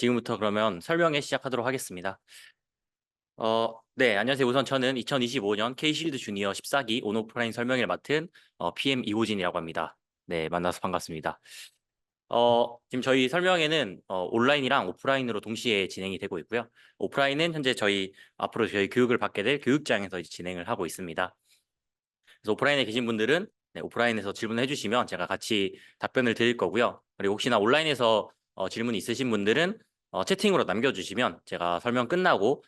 지금부터 그러면 설명회 시작하도록 하겠습니다. 네, 안녕하세요. 우선 저는 2025년 K실드 주니어 14기 온오프라인 설명회를 맡은 PM 이호진이라고 합니다. 네, 만나서 반갑습니다. 지금 저희 설명회는 온라인이랑 오프라인으로 동시에 진행이 되고 있고요. 오프라인은 현재 앞으로 저희 교육을 받게 될 교육장에서 이제 진행을 하고 있습니다. 그래서 오프라인에 계신 분들은 네, 오프라인에서 질문해 주시면 제가 같이 답변을 드릴 거고요. 그리고 혹시나 온라인에서 질문 있으신 분들은 채팅으로 남겨주시면 제가 설명 끝나고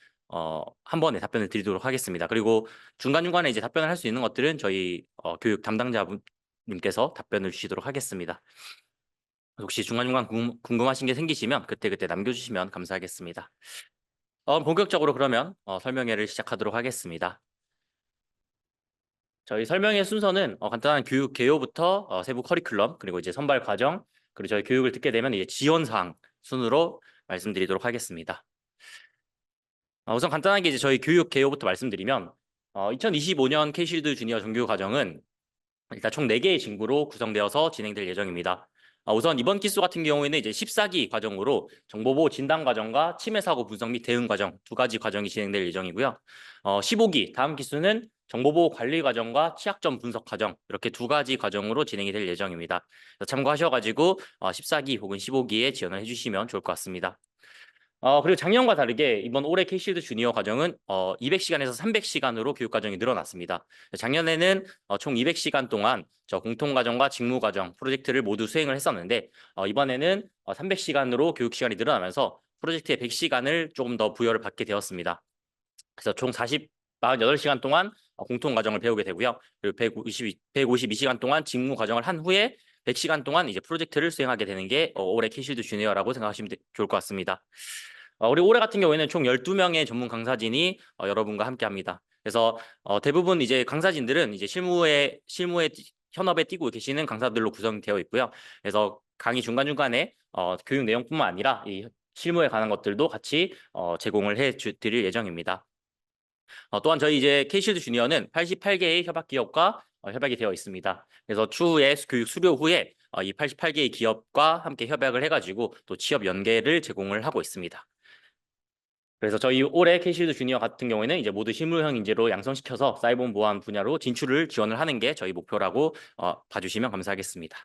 한 번에 답변을 드리도록 하겠습니다. 그리고 중간중간에 이제 답변을 할 수 있는 것들은 저희 교육 담당자분님께서 답변을 주시도록 하겠습니다. 혹시 중간중간 궁금하신 게 생기시면 그때그때 남겨주시면 감사하겠습니다. 본격적으로 그러면 설명회를 시작하도록 하겠습니다. 저희 설명회 순서는 간단한 교육 개요부터 세부 커리큘럼 그리고 이제 선발 과정 그리고 저희 교육을 듣게 되면 이제 지원 사항 순으로 말씀드리도록 하겠습니다. 우선 간단하게 이제 저희 교육 개요부터 말씀드리면 2025년 K실드 주니어 정규 과정은 일단 총 4개의 진구로 구성되어서 진행될 예정입니다. 우선 이번 기수 같은 경우에는 이제 14기 과정으로 정보보호 진단 과정과 침해 사고 분석 및 대응 과정 2가지 과정이 진행될 예정이고요. 15기 다음 기수는 정보보호 관리 과정과 취약점 분석 과정 이렇게 2가지 과정으로 진행이 될 예정입니다. 참고하셔가지고 14기 혹은 15기에 지원을 해주시면 좋을 것 같습니다. 그리고 작년과 다르게 이번 올해 K실드 주니어 과정은 200시간에서 300시간으로 교육 과정이 늘어났습니다. 작년에는 총 200시간 동안 저 공통 과정과 직무 과정 프로젝트를 모두 수행을 했었는데 이번에는 300시간으로 교육 시간이 늘어나면서 프로젝트의 100시간을 조금 더 부여를 받게 되었습니다. 그래서 총 48시간 동안 공통 과정을 배우게 되고요. 그리고 152시간 동안 직무 과정을 한 후에 100시간 동안 이제 프로젝트를 수행하게 되는 게 올해 K실드 주니어라고 생각하시면 좋을 것 같습니다. 우리 올해 같은 경우에는 총 12명의 전문 강사진이 여러분과 함께 합니다. 그래서 대부분 이제 강사진들은 이제 실무에 현업에 뛰고 계시는 강사들로 구성되어 있고요. 그래서 강의 중간중간에 교육 내용뿐만 아니라 이 실무에 관한 것들도 같이 제공을 해 드릴 예정입니다. 또한 저희 이제 K실드 주니어는 88개의 협약 기업과 협약이 되어 있습니다. 그래서 추후에 교육 수료 후에 이 88개의 기업과 함께 협약을 해가지고 또 취업 연계를 제공을 하고 있습니다. 그래서 저희 올해 K실드 주니어 같은 경우에는 이제 모두 실무형 인재로 양성시켜서 사이버 보안 분야로 진출을 지원을 하는 게 저희 목표라고 봐주시면 감사하겠습니다.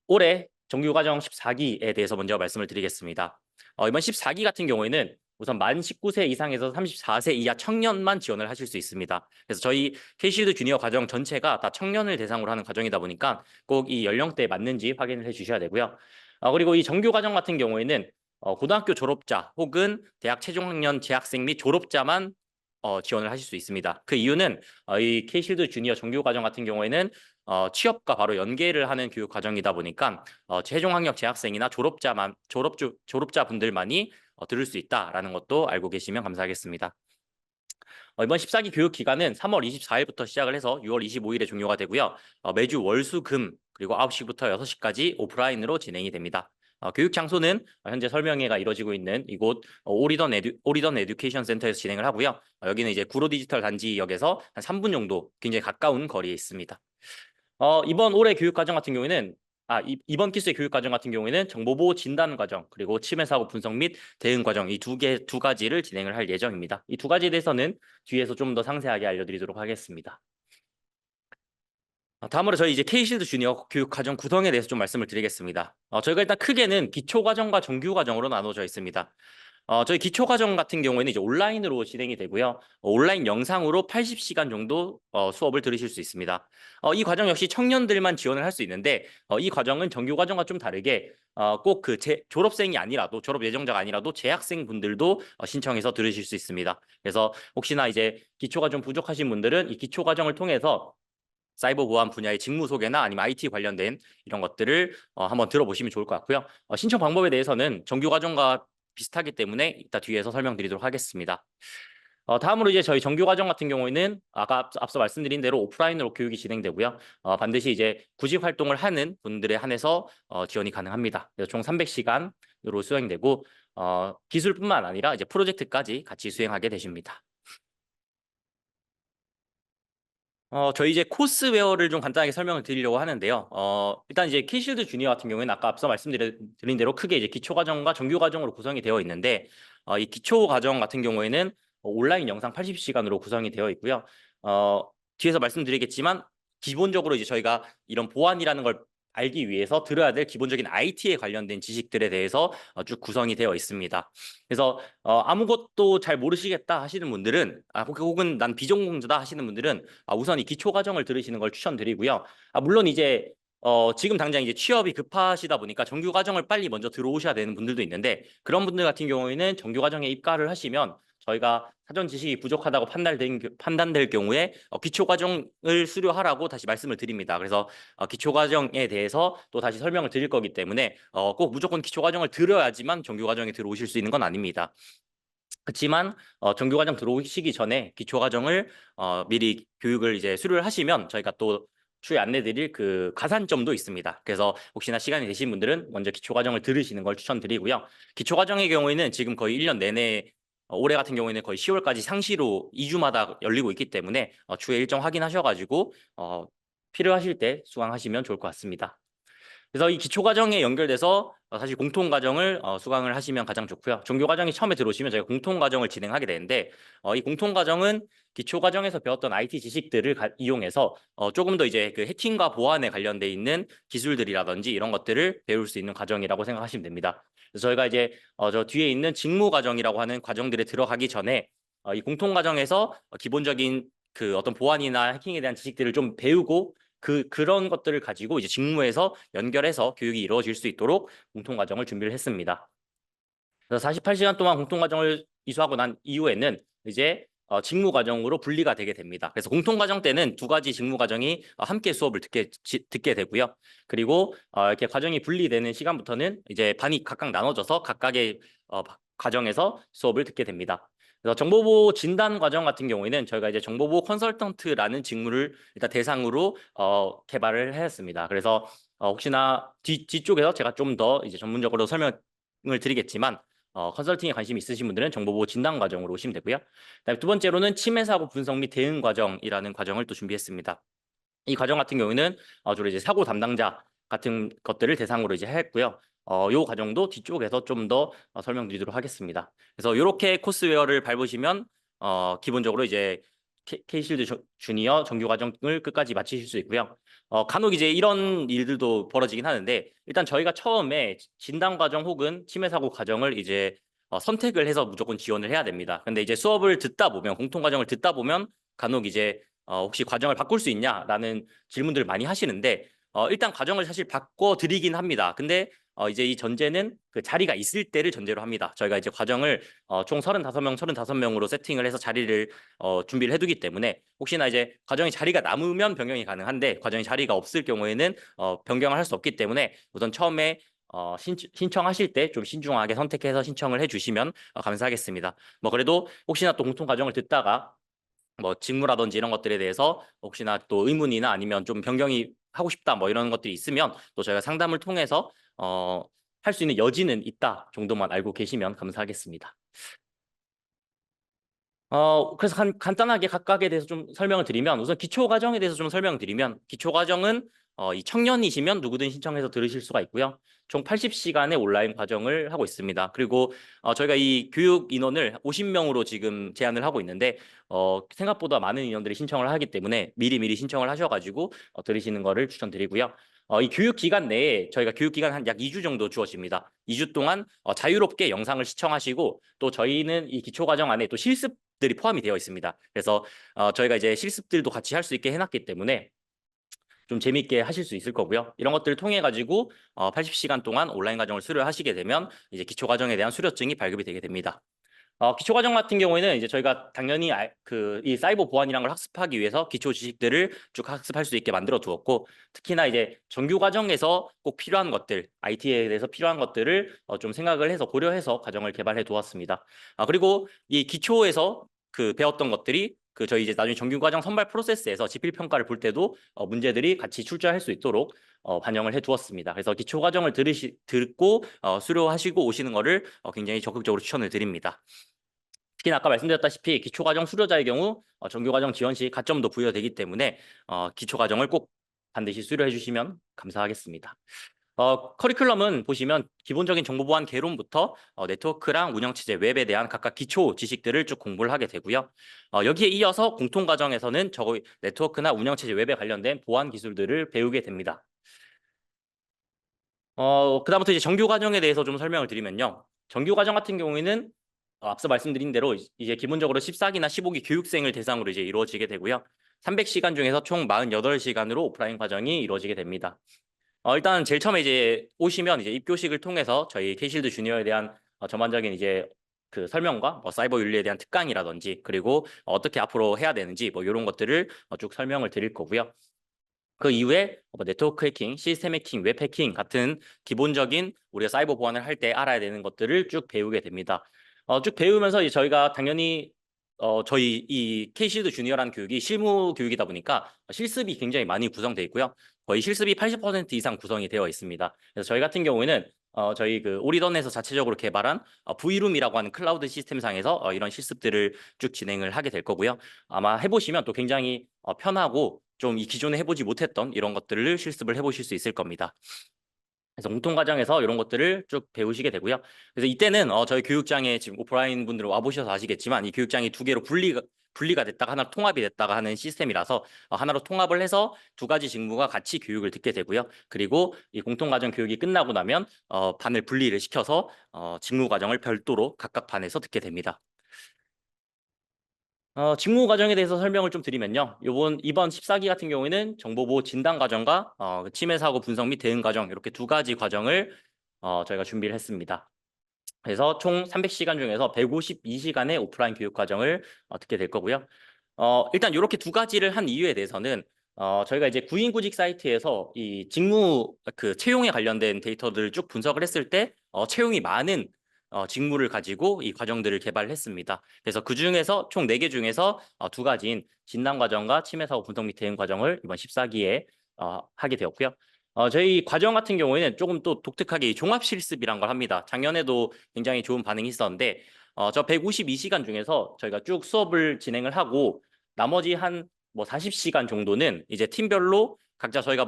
올해 정규과정 14기에 대해서 먼저 말씀을 드리겠습니다. 이번 14기 같은 경우에는 우선 만 19세 이상에서 34세 이하 청년만 지원을 하실 수 있습니다. 그래서 저희 K실드 주니어 과정 전체가 다 청년을 대상으로 하는 과정이다 보니까 꼭 이 연령대에 맞는지 확인을 해주셔야 되고요. 그리고 이 정규 과정 같은 경우에는 고등학교 졸업자 혹은 대학 최종 학년 재학생 및 졸업자만 지원을 하실 수 있습니다. 그 이유는 이 K실드 주니어 정규 과정 같은 경우에는 취업과 바로 연계를 하는 교육 과정이다 보니까 최종 학력 재학생이나 졸업자분들만이 들을 수 있다라는 것도 알고 계시면 감사하겠습니다. 이번 14기 교육 기간은 3월 24일부터 시작을 해서 6월 25일에 종료가 되고요. 매주 월, 수, 금 그리고 9시부터 6시까지 오프라인으로 진행이 됩니다. 교육 장소는 현재 설명회가 이루어지고 있는 이곳 오리던 에듀케이션 센터에서 진행을 하고요. 여기는 이제 구로 디지털 단지역에서 한 3분 정도 굉장히 가까운 거리에 있습니다. 이번 올해 교육 과정 같은 경우에는 이번 기수의 교육 과정 같은 경우에는 정보보호 진단 과정 그리고 침해 사고 분석 및 대응 과정 이 두 가지를 진행을 할 예정입니다. 이 2가지에 대해서는 뒤에서 좀 더 상세하게 알려드리도록 하겠습니다. 다음으로 저희 이제 K실드 주니어 교육 과정 구성에 대해서 좀 말씀을 드리겠습니다. 저희가 일단 크게는 기초 과정과 정규 과정으로 나눠져 있습니다. 저희 기초 과정 같은 경우에는 이제 온라인으로 진행이 되고요. 온라인 영상으로 80시간 정도 수업을 들으실 수 있습니다. 이 과정 역시 청년들만 지원을 할 수 있는데 이 과정은 정규 과정과 좀 다르게 꼭 그 졸업생이 아니라도 졸업 예정자가 아니라도 재학생 분들도 신청해서 들으실 수 있습니다. 그래서 혹시나 이제 기초가 좀 부족하신 분들은 이 기초 과정을 통해서 사이버 보안 분야의 직무 소개나 아니면 IT 관련된 이런 것들을 한번 들어보시면 좋을 것 같고요. 신청 방법에 대해서는 정규 과정과 비슷하기 때문에 이따 뒤에서 설명드리도록 하겠습니다. 다음으로 이제 저희 정규 과정 같은 경우에는 아까 앞서 말씀드린 대로 오프라인으로 교육이 진행되고요. 반드시 이제 구직 활동을 하는 분들에 한해서 지원이 가능합니다. 그래서 총 300시간으로 수행되고 기술뿐만 아니라 이제 프로젝트까지 같이 수행하게 되십니다. 저희 이제 코스웨어를 좀 간단하게 설명을 드리려고 하는데요. 일단 이제 K실드 주니어 같은 경우에는 아까 앞서 말씀드린 대로 크게 이제 기초 과정과 정규 과정으로 구성이 되어 있는데, 이 기초 과정 같은 경우에는 온라인 영상 80시간으로 구성이 되어 있고요. 뒤에서 말씀드리겠지만 기본적으로 이제 저희가 이런 보안이라는 걸 알기 위해서 들어야 될 기본적인 IT에 관련된 지식들에 대해서 쭉 구성이 되어 있습니다. 그래서 아무것도 잘 모르시겠다 하시는 분들은, 혹은 난 비전공자다 하시는 분들은 우선 이 기초 과정을 들으시는 걸 추천드리고요. 물론 이제 지금 당장 이제 취업이 급하시다 보니까 정규 과정을 빨리 먼저 들어오셔야 되는 분들도 있는데, 그런 분들 같은 경우에는 정규 과정에 입가를 하시면 저희가 사전 지식이 부족하다고 판단될 경우에 기초 과정을 수료하라고 다시 말씀을 드립니다. 그래서 기초 과정에 대해서 또 다시 설명을 드릴 거기 때문에 꼭 무조건 기초 과정을 들어야지만 정규 과정에 들어오실 수 있는 건 아닙니다. 그렇지만 정규 과정 들어오시기 전에 기초 과정을 미리 교육을 이제 수료를 하시면 저희가 또 추후에 안내드릴 그 가산점도 있습니다. 그래서 혹시나 시간이 되신 분들은 먼저 기초 과정을 들으시는 걸 추천드리고요. 기초 과정의 경우에는 지금 거의 1년 내내, 올해 같은 경우에는 거의 10월까지 상시로 2주마다 열리고 있기 때문에 추후에 일정 확인하셔가지고 필요하실 때 수강하시면 좋을 것 같습니다. 그래서 이 기초 과정에 연결돼서 사실 공통 과정을 수강을 하시면 가장 좋고요. 종교 과정이 처음에 들어오시면 저희가 공통 과정을 진행하게 되는데, 이 공통 과정은 기초 과정에서 배웠던 IT 지식들을 이용해서 조금 더 이제 그 해킹과 보안에 관련돼 있는 기술들이라든지 이런 것들을 배울 수 있는 과정이라고 생각하시면 됩니다. 그래서 저희가 이제 저 뒤에 있는 직무 과정이라고 하는 과정들에 들어가기 전에 이 공통 과정에서 기본적인 그 어떤 보안이나 해킹에 대한 지식들을 좀 배우고 그런 것들을 가지고 이제 직무에서 연결해서 교육이 이루어질 수 있도록 공통 과정을 준비를 했습니다. 그래서 48시간 동안 공통 과정을 이수하고 난 이후에는 이제 직무 과정으로 분리가 되게 됩니다. 그래서 공통 과정 때는 두 가지 직무 과정이 함께 수업을 듣게 되고요. 그리고 이렇게 과정이 분리되는 시간부터는 이제 반이 각각 나눠져서 각각의 과정에서 수업을 듣게 됩니다. 그래서 정보보호 진단 과정 같은 경우에는 저희가 이제 정보보호 컨설턴트라는 직무를 일단 대상으로 개발을 했습니다. 그래서 혹시나 뒤쪽에서 제가 좀 더 이제 전문적으로 설명을 드리겠지만 컨설팅에 관심 있으신 분들은 정보보호 진단 과정으로 오시면 되고요. 그다음에 두 번째로는 침해 사고 분석 및 대응 과정이라는 과정을 또 준비했습니다. 이 과정 같은 경우에는 주로 이제 사고 담당자 같은 것들을 대상으로 이제 했고요. 요 과정도 뒤쪽에서 좀 더 설명드리도록 하겠습니다. 그래서 이렇게 코스웨어를 밟으시면 기본적으로 이제 K실드 주니어 정규 과정을 끝까지 마치실 수 있고요. 간혹 이제 이런 일들도 벌어지긴 하는데, 일단 저희가 처음에 진단 과정 혹은 침해 사고 과정을 이제 선택을 해서 무조건 지원을 해야 됩니다. 근데 이제 수업을 듣다 보면, 공통 과정을 듣다 보면 간혹 이제 혹시 과정을 바꿀 수 있냐라는 질문들을 많이 하시는데, 일단 과정을 사실 바꿔드리긴 합니다. 근데 이제 이 전제는 그 자리가 있을 때를 전제로 합니다. 저희가 이제 과정을 총 35명으로 세팅을 해서 자리를 준비를 해두기 때문에, 혹시나 이제 과정에 자리가 남으면 변경이 가능한데 과정에 자리가 없을 경우에는 변경을 할 수 없기 때문에 우선 처음에 신청하실 때 좀 신중하게 선택해서 신청을 해주시면 감사하겠습니다. 뭐 그래도 혹시나 또 공통 과정을 듣다가 뭐 직무라든지 이런 것들에 대해서 혹시나 또 의문이나 아니면 좀 변경이 하고 싶다 뭐 이런 것들이 있으면 또 저희가 상담을 통해서 할 수 있는 여지는 있다 정도만 알고 계시면 감사하겠습니다. 그래서 간단하게 각각에 대해서 좀 설명을 드리면, 우선 기초 과정에 대해서 좀 설명드리면, 기초 과정은 이 청년이시면 누구든 신청해서 들으실 수가 있고요. 총 80시간의 온라인 과정을 하고 있습니다. 그리고 저희가 이 교육 인원을 50명으로 지금 제한을 하고 있는데, 생각보다 많은 인원들이 신청을 하기 때문에 미리미리 신청을 하셔가지고 들으시는 거를 추천드리고요. 이 교육 기간 내에 저희가 교육 기간 한 약 2주 정도 주어집니다. 2주 동안 자유롭게 영상을 시청하시고, 또 저희는 이 기초 과정 안에 또 실습들이 포함이 되어 있습니다. 그래서 저희가 이제 실습들도 같이 할 수 있게 해놨기 때문에 좀 재미있게 하실 수 있을 거고요. 이런 것들을 통해 가지고 80시간 동안 온라인 과정을 수료하시게 되면 이제 기초 과정에 대한 수료증이 발급이 되게 됩니다. 기초 과정 같은 경우에는 이제 저희가 당연히 이 사이버 보안이라는 걸 학습하기 위해서 기초 지식들을 쭉 학습할 수 있게 만들어 두었고, 특히나 이제 정규 과정에서 꼭 필요한 것들, IT에 대해서 필요한 것들을 좀 생각을 해서 고려해서 과정을 개발해 두었습니다. 그리고 이 기초에서 그 배웠던 것들이 그 저희 이제 나중에 정규 과정 선발 프로세스에서 지필 평가를 볼 때도 문제들이 같이 출제할 수 있도록 반영을 해 두었습니다. 그래서 기초 과정을 듣고 수료하시고 오시는 거를 굉장히 적극적으로 추천을 드립니다. 특히나 아까 말씀드렸다시피 기초과정 수료자의 경우 정규과정 지원 시 가점도 부여되기 때문에 기초과정을 꼭 반드시 수료해 주시면 감사하겠습니다. 커리큘럼은 보시면 기본적인 정보 보안 개론부터 네트워크랑 운영체제 웹에 대한 각각 기초 지식들을 쭉 공부를 하게 되고요. 여기에 이어서 공통과정에서는 네트워크나 운영체제 웹에 관련된 보안 기술들을 배우게 됩니다. 그다음부터 이제 정규 과정에 대해서 좀 설명을 드리면요. 정규 과정 같은 경우에는 앞서 말씀드린 대로 이제 기본적으로 14기나 15기 교육생을 대상으로 이제 이루어지게 되고요. 300시간 중에서 총 48시간으로 오프라인 과정이 이루어지게 됩니다. 일단 제일 처음에 이제 오시면 이제 입교식을 통해서 저희 K실드 주니어에 대한 전반적인 이제 그 설명과 사이버 윤리에 대한 특강이라든지 그리고 어떻게 앞으로 해야 되는지 이런 것들을 쭉 설명을 드릴 거고요. 그 이후에 네트워크 해킹, 시스템 해킹, 웹 해킹 같은 기본적인 우리가 사이버 보안을 할 때 알아야 되는 것들을 쭉 배우게 됩니다. 쭉 배우면서 이제 저희가 당연히 저희 이 K실드 주니어라는 교육이 실무 교육이다 보니까 실습이 굉장히 많이 구성되어 있고요. 거의 실습이 80% 이상 구성이 되어 있습니다. 그래서 저희 같은 경우에는 저희 그 오리던에서 자체적으로 개발한 V룸이라고 하는 클라우드 시스템상에서 이런 실습들을 쭉 진행을 하게 될 거고요. 아마 해보시면 또 굉장히 편하고 좀 이 기존에 해보지 못했던 이런 것들을 실습을 해보실 수 있을 겁니다. 그래서 공통 과정에서 이런 것들을 쭉 배우시게 되고요. 그래서 이때는 저희 교육장에 지금 오프라인 분들 와보셔서 아시겠지만 이 교육장이 두 개로 분리가 됐다가 하나로 통합이 됐다가 하는 시스템이라서 하나로 통합을 해서 두 가지 직무가 같이 교육을 듣게 되고요. 그리고 이 공통 과정 교육이 끝나고 나면 반을 분리를 시켜서 직무 과정을 별도로 각각 반에서 듣게 됩니다. 직무 과정에 대해서 설명을 좀 드리면요. 이번 14기 같은 경우에는 정보보호 진단 과정과 침해 사고 분석 및 대응 과정 이렇게 두 가지 과정을 저희가 준비를 했습니다. 그래서 총 300시간 중에서 152시간의 오프라인 교육 과정을 듣게 될 거고요. 일단 이렇게 두 가지를 한 이유에 대해서는 저희가 이제 구인구직 사이트에서 이 직무 그 채용에 관련된 데이터들을 쭉 분석을 했을 때 채용이 많은 직무를 가지고 이 과정들을 개발했습니다. 그래서 그 중에서 총 4개 중에서 두 가지인 진단 과정과 침해 사고 분석 및 대응 과정을 이번 14기에 하게 되었고요. 저희 과정 같은 경우에는 조금 또 독특하게 이 종합 실습이란 걸 합니다. 작년에도 굉장히 좋은 반응이 있었는데 저 152시간 중에서 저희가 쭉 수업을 진행을 하고 나머지 한 40시간 정도는 이제 팀별로 각자 저희가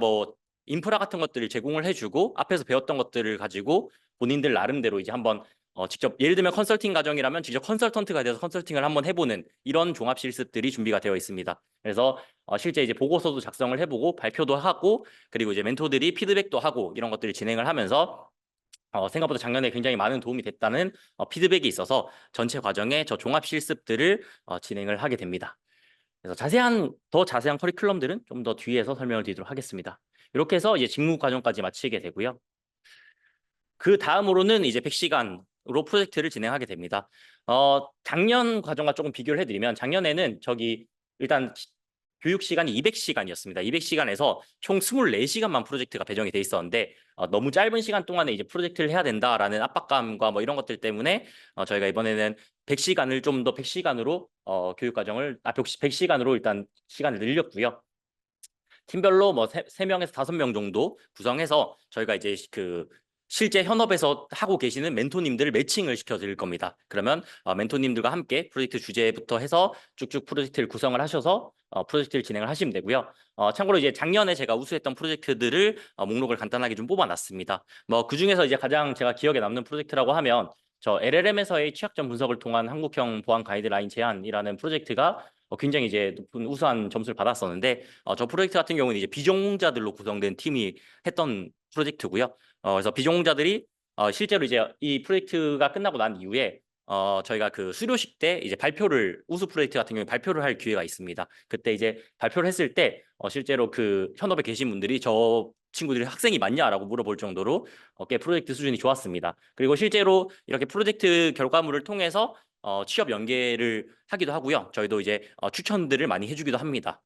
인프라 같은 것들을 제공을 해주고 앞에서 배웠던 것들을 가지고 본인들 나름대로 이제 한번 직접 예를 들면 컨설팅 과정이라면 직접 컨설턴트가 돼서 컨설팅을 한번 해보는 이런 종합 실습들이 준비가 되어 있습니다. 그래서 실제 이제 보고서도 작성을 해보고 발표도 하고 그리고 이제 멘토들이 피드백도 하고 이런 것들을 진행을 하면서 생각보다 작년에 굉장히 많은 도움이 됐다는 피드백이 있어서 전체 과정에 저 종합 실습들을 진행을 하게 됩니다. 그래서 더 자세한 커리큘럼들은 좀 더 뒤에서 설명을 드리도록 하겠습니다. 이렇게 해서 이제 직무 과정까지 마치게 되고요. 그 다음으로는 이제 100시간으로 프로젝트를 진행하게 됩니다. 작년 과정과 조금 비교를 해드리면 작년에는 일단 교육 시간이 200시간이었습니다. 200시간에서 총 24시간만 프로젝트가 배정이 돼 있었는데 너무 짧은 시간 동안에 이제 프로젝트를 해야 된다라는 압박감과 이런 것들 때문에 저희가 이번에는 100시간을 좀 더 100시간으로 교육 과정을 100시간으로 일단 시간을 늘렸고요. 팀별로 3명에서 5명 정도 구성해서 저희가 이제 그 실제 현업에서 하고 계시는 멘토님들 매칭을 시켜 드릴 겁니다. 그러면 멘토님들과 함께 프로젝트 주제부터 해서 쭉쭉 프로젝트를 구성을 하셔서 프로젝트를 진행을 하시면 되고요. 참고로 이제 작년에 제가 우수했던 프로젝트들을 목록을 간단하게 좀 뽑아놨습니다. 그중에서 이제 가장 제가 기억에 남는 프로젝트라고 하면 저 LLM에서의 취약점 분석을 통한 한국형 보안 가이드라인 제안이라는 프로젝트가 굉장히 이제 높은 우수한 점수를 받았었는데 저 프로젝트 같은 경우는 이제 비전공자들로 구성된 팀이 했던 프로젝트고요. 그래서 비전공자들이 실제로 이제 이 프로젝트가 끝나고 난 이후에 저희가 그 수료식 때 이제 우수 프로젝트 같은 경우에 발표를 할 기회가 있습니다. 그때 이제 발표를 했을 때 실제로 그 현업에 계신 분들이 저 친구들이 학생이 맞냐라고 물어볼 정도로 꽤 프로젝트 수준이 좋았습니다. 그리고 실제로 이렇게 프로젝트 결과물을 통해서 취업 연계를 하기도 하고요. 저희도 이제 추천들을 많이 해주기도 합니다.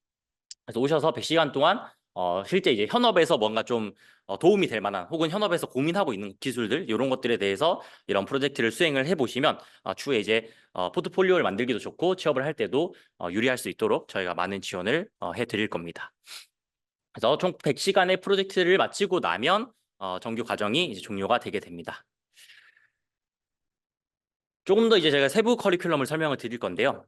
그래서 오셔서 100시간 동안 실제 이제 현업에서 뭔가 좀 도움이 될 만한 혹은 현업에서 고민하고 있는 기술들 이런 것들에 대해서 이런 프로젝트를 수행을 해보시면 추후에 이제 포트폴리오를 만들기도 좋고 취업을 할 때도 유리할 수 있도록 저희가 많은 지원을 해드릴 겁니다. 그래서 총 100시간의 프로젝트를 마치고 나면 정규 과정이 이제 종료가 되게 됩니다. 조금 더 이제 제가 세부 커리큘럼을 설명을 드릴 건데요.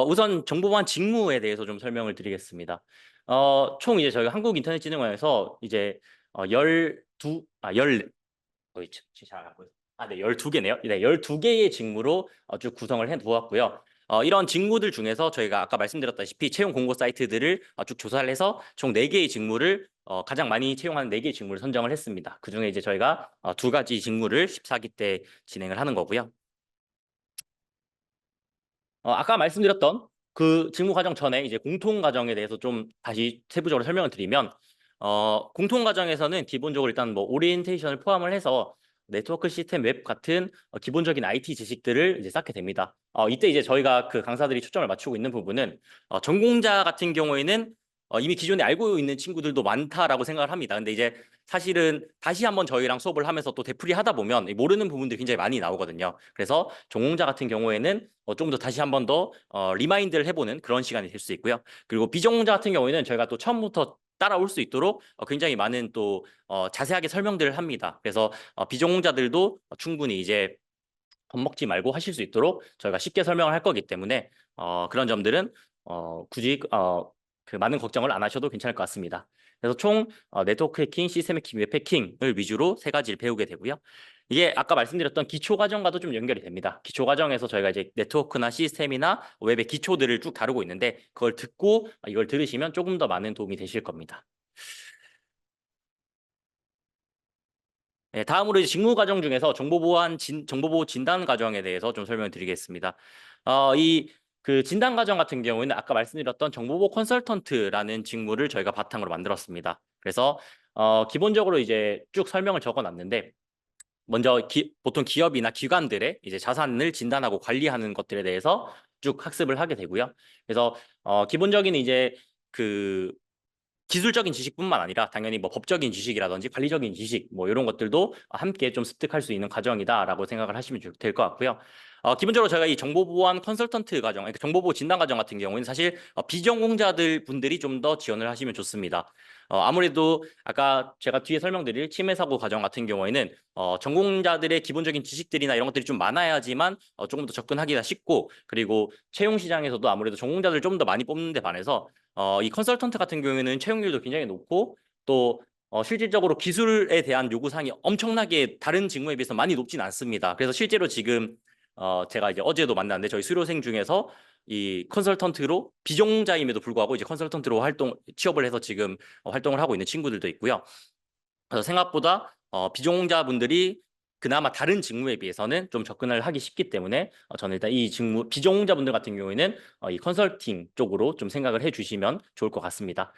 우선 정보보안 직무에 대해서 좀 설명을 드리겠습니다. 총 이제 저희가 한국인터넷진흥원에서 이제 12개네요. 네, 12개의 직무로 쭉 구성을 해 두었고요. 이런 직무들 중에서 저희가 아까 말씀드렸다시피 채용 공고 사이트들을 쭉 조사를 해서 총 4개의 직무를 가장 많이 채용하는 4개의 직무를 선정을 했습니다. 그중에 이제 저희가 2가지 직무를 14기 때 진행을 하는 거고요. 아까 말씀드렸던 그 직무 과정 전에 이제 공통 과정에 대해서 좀 다시 세부적으로 설명을 드리면, 공통 과정에서는 기본적으로 일단 뭐 오리엔테이션을 포함을 해서 네트워크 시스템 웹 같은 기본적인 IT 지식들을 이제 쌓게 됩니다. 이때 이제 저희가 그 강사들이 초점을 맞추고 있는 부분은 전공자 같은 경우에는 이미 기존에 알고 있는 친구들도 많다라고 생각을 합니다. 근데 이제 사실은 다시 한번 저희랑 수업을 하면서 또 되풀이 하다 보면 모르는 부분들이 굉장히 많이 나오거든요. 그래서 전공자 같은 경우에는 좀 더 다시 한번 더 리마인드를 해보는 그런 시간이 될 수 있고요. 그리고 비전공자 같은 경우에는 저희가 또 처음부터 따라올 수 있도록 굉장히 많은 또 자세하게 설명들을 합니다. 그래서 비전공자들도 충분히 이제 겁먹지 말고 하실 수 있도록 저희가 쉽게 설명을 할 거기 때문에 그런 점들은 굳이 그 많은 걱정을 안 하셔도 괜찮을 것 같습니다. 그래서 총 네트워크 해킹, 시스템 해킹, 웹 해킹을 위주로 3가지를 배우게 되고요. 이게 아까 말씀드렸던 기초 과정과도 좀 연결이 됩니다. 기초 과정에서 저희가 이제 네트워크나 시스템이나 웹의 기초들을 쭉 다루고 있는데 그걸 듣고 이걸 들으시면 조금 더 많은 도움이 되실 겁니다. 네, 다음으로 이제 직무 과정 중에서 정보보호 진단 과정에 대해서 좀 설명드리겠습니다. 이 그 진단 과정 같은 경우에는 아까 말씀드렸던 정보보호 컨설턴트라는 직무를 저희가 바탕으로 만들었습니다. 그래서 기본적으로 이제 쭉 설명을 적어놨는데 먼저 보통 기업이나 기관들의 이제 자산을 진단하고 관리하는 것들에 대해서 쭉 학습을 하게 되고요. 그래서 기본적인 이제 그 기술적인 지식뿐만 아니라 당연히 뭐 법적인 지식이라든지 관리적인 지식 뭐 이런 것들도 함께 좀 습득할 수 있는 과정이다라고 생각을 하시면 될 것 같고요. 기본적으로 저희가 이 정보보안 컨설턴트 과정, 그러니까 정보보호 진단 과정 같은 경우에는 사실 비전공자들 분들이 좀 더 지원을 하시면 좋습니다. 아무래도 아까 제가 뒤에 설명드릴 침해 사고 과정 같은 경우에는 전공자들의 기본적인 지식들이나 이런 것들이 좀 많아야지만 조금 더 접근하기가 쉽고, 그리고 채용 시장에서도 아무래도 전공자들 좀 더 많이 뽑는 데 반해서 이 컨설턴트 같은 경우에는 채용률도 굉장히 높고 또 실질적으로 기술에 대한 요구사항이 엄청나게 다른 직무에 비해서 많이 높진 않습니다. 그래서 실제로 지금 제가 이제 어제도 만났는데 저희 수료생 중에서 이 컨설턴트로 비전공자임에도 불구하고 이제 컨설턴트로 취업을 해서 지금 활동을 하고 있는 친구들도 있고요. 그래서 생각보다 비전공자분들이 그나마 다른 직무에 비해서는 좀 접근을 하기 쉽기 때문에 저는 일단 이 직무 비전공자분들 같은 경우에는 이 컨설팅 쪽으로 좀 생각을 해주시면 좋을 것 같습니다.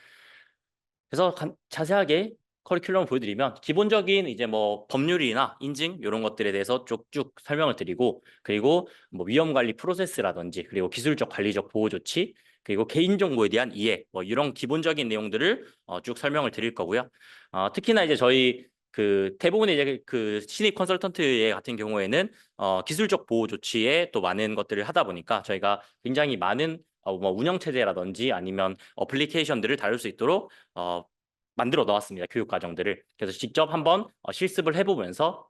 그래서 자세하게 커리큘럼을 보여드리면 기본적인 이제 뭐 법률이나 인증 이런 것들에 대해서 쭉쭉 설명을 드리고, 그리고 뭐 위험 관리 프로세스라든지 그리고 기술적 관리적 보호 조치, 그리고 개인정보에 대한 이해 뭐 이런 기본적인 내용들을 쭉 설명을 드릴 거고요. 특히나 이제 저희 그 대부분의 이제 그 신입 컨설턴트 같은 경우에는 기술적 보호 조치에 또 많은 것들을 하다 보니까 저희가 굉장히 많은 뭐 운영 체제라든지 아니면 어플리케이션들을 다룰 수 있도록 만들어 놓았습니다. 교육 과정들을. 그래서 직접 한번 실습을 해보면서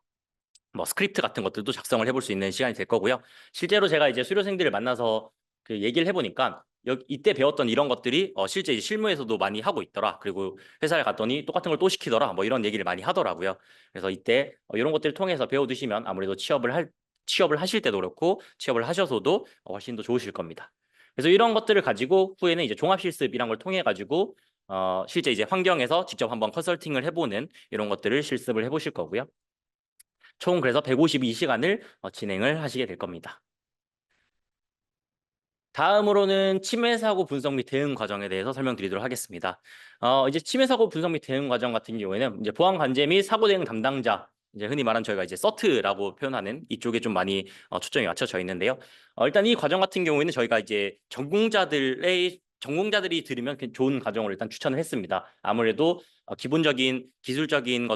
뭐 스크립트 같은 것들도 작성을 해볼 수 있는 시간이 될 거고요. 실제로 제가 이제 수료생들을 만나서 그 얘기를 해보니까 이때 배웠던 이런 것들이 실제 이제 실무에서도 많이 하고 있더라. 그리고 회사에 갔더니 똑같은 걸 또 시키더라. 뭐 이런 얘기를 많이 하더라고요. 그래서 이때 이런 것들을 통해서 배워두시면 아무래도 취업을 하실 때도 그렇고 취업을 하셔서도 훨씬 더 좋으실 겁니다. 그래서 이런 것들을 가지고 후에는 이제 종합실습이란 걸 통해 가지고 실제 이제 환경에서 직접 한번 컨설팅을 해보는 이런 것들을 실습을 해보실 거고요. 총 그래서 152시간을 진행을 하시게 될 겁니다. 다음으로는 침해 사고 분석 및 대응 과정에 대해서 설명드리도록 하겠습니다. 이제 침해 사고 분석 및 대응 과정 같은 경우에는 이제 보안 관제 및 사고 대응 담당자, 이제 흔히 말하는 저희가 이제 서트라고 표현하는 이쪽에 좀 많이 초점이 맞춰져 있는데요. 일단 이 과정 같은 경우에는 저희가 이제 전공자들이 들으면 좋은 과정을 일단 추천을 했습니다. 아무래도 기본적인 기술적인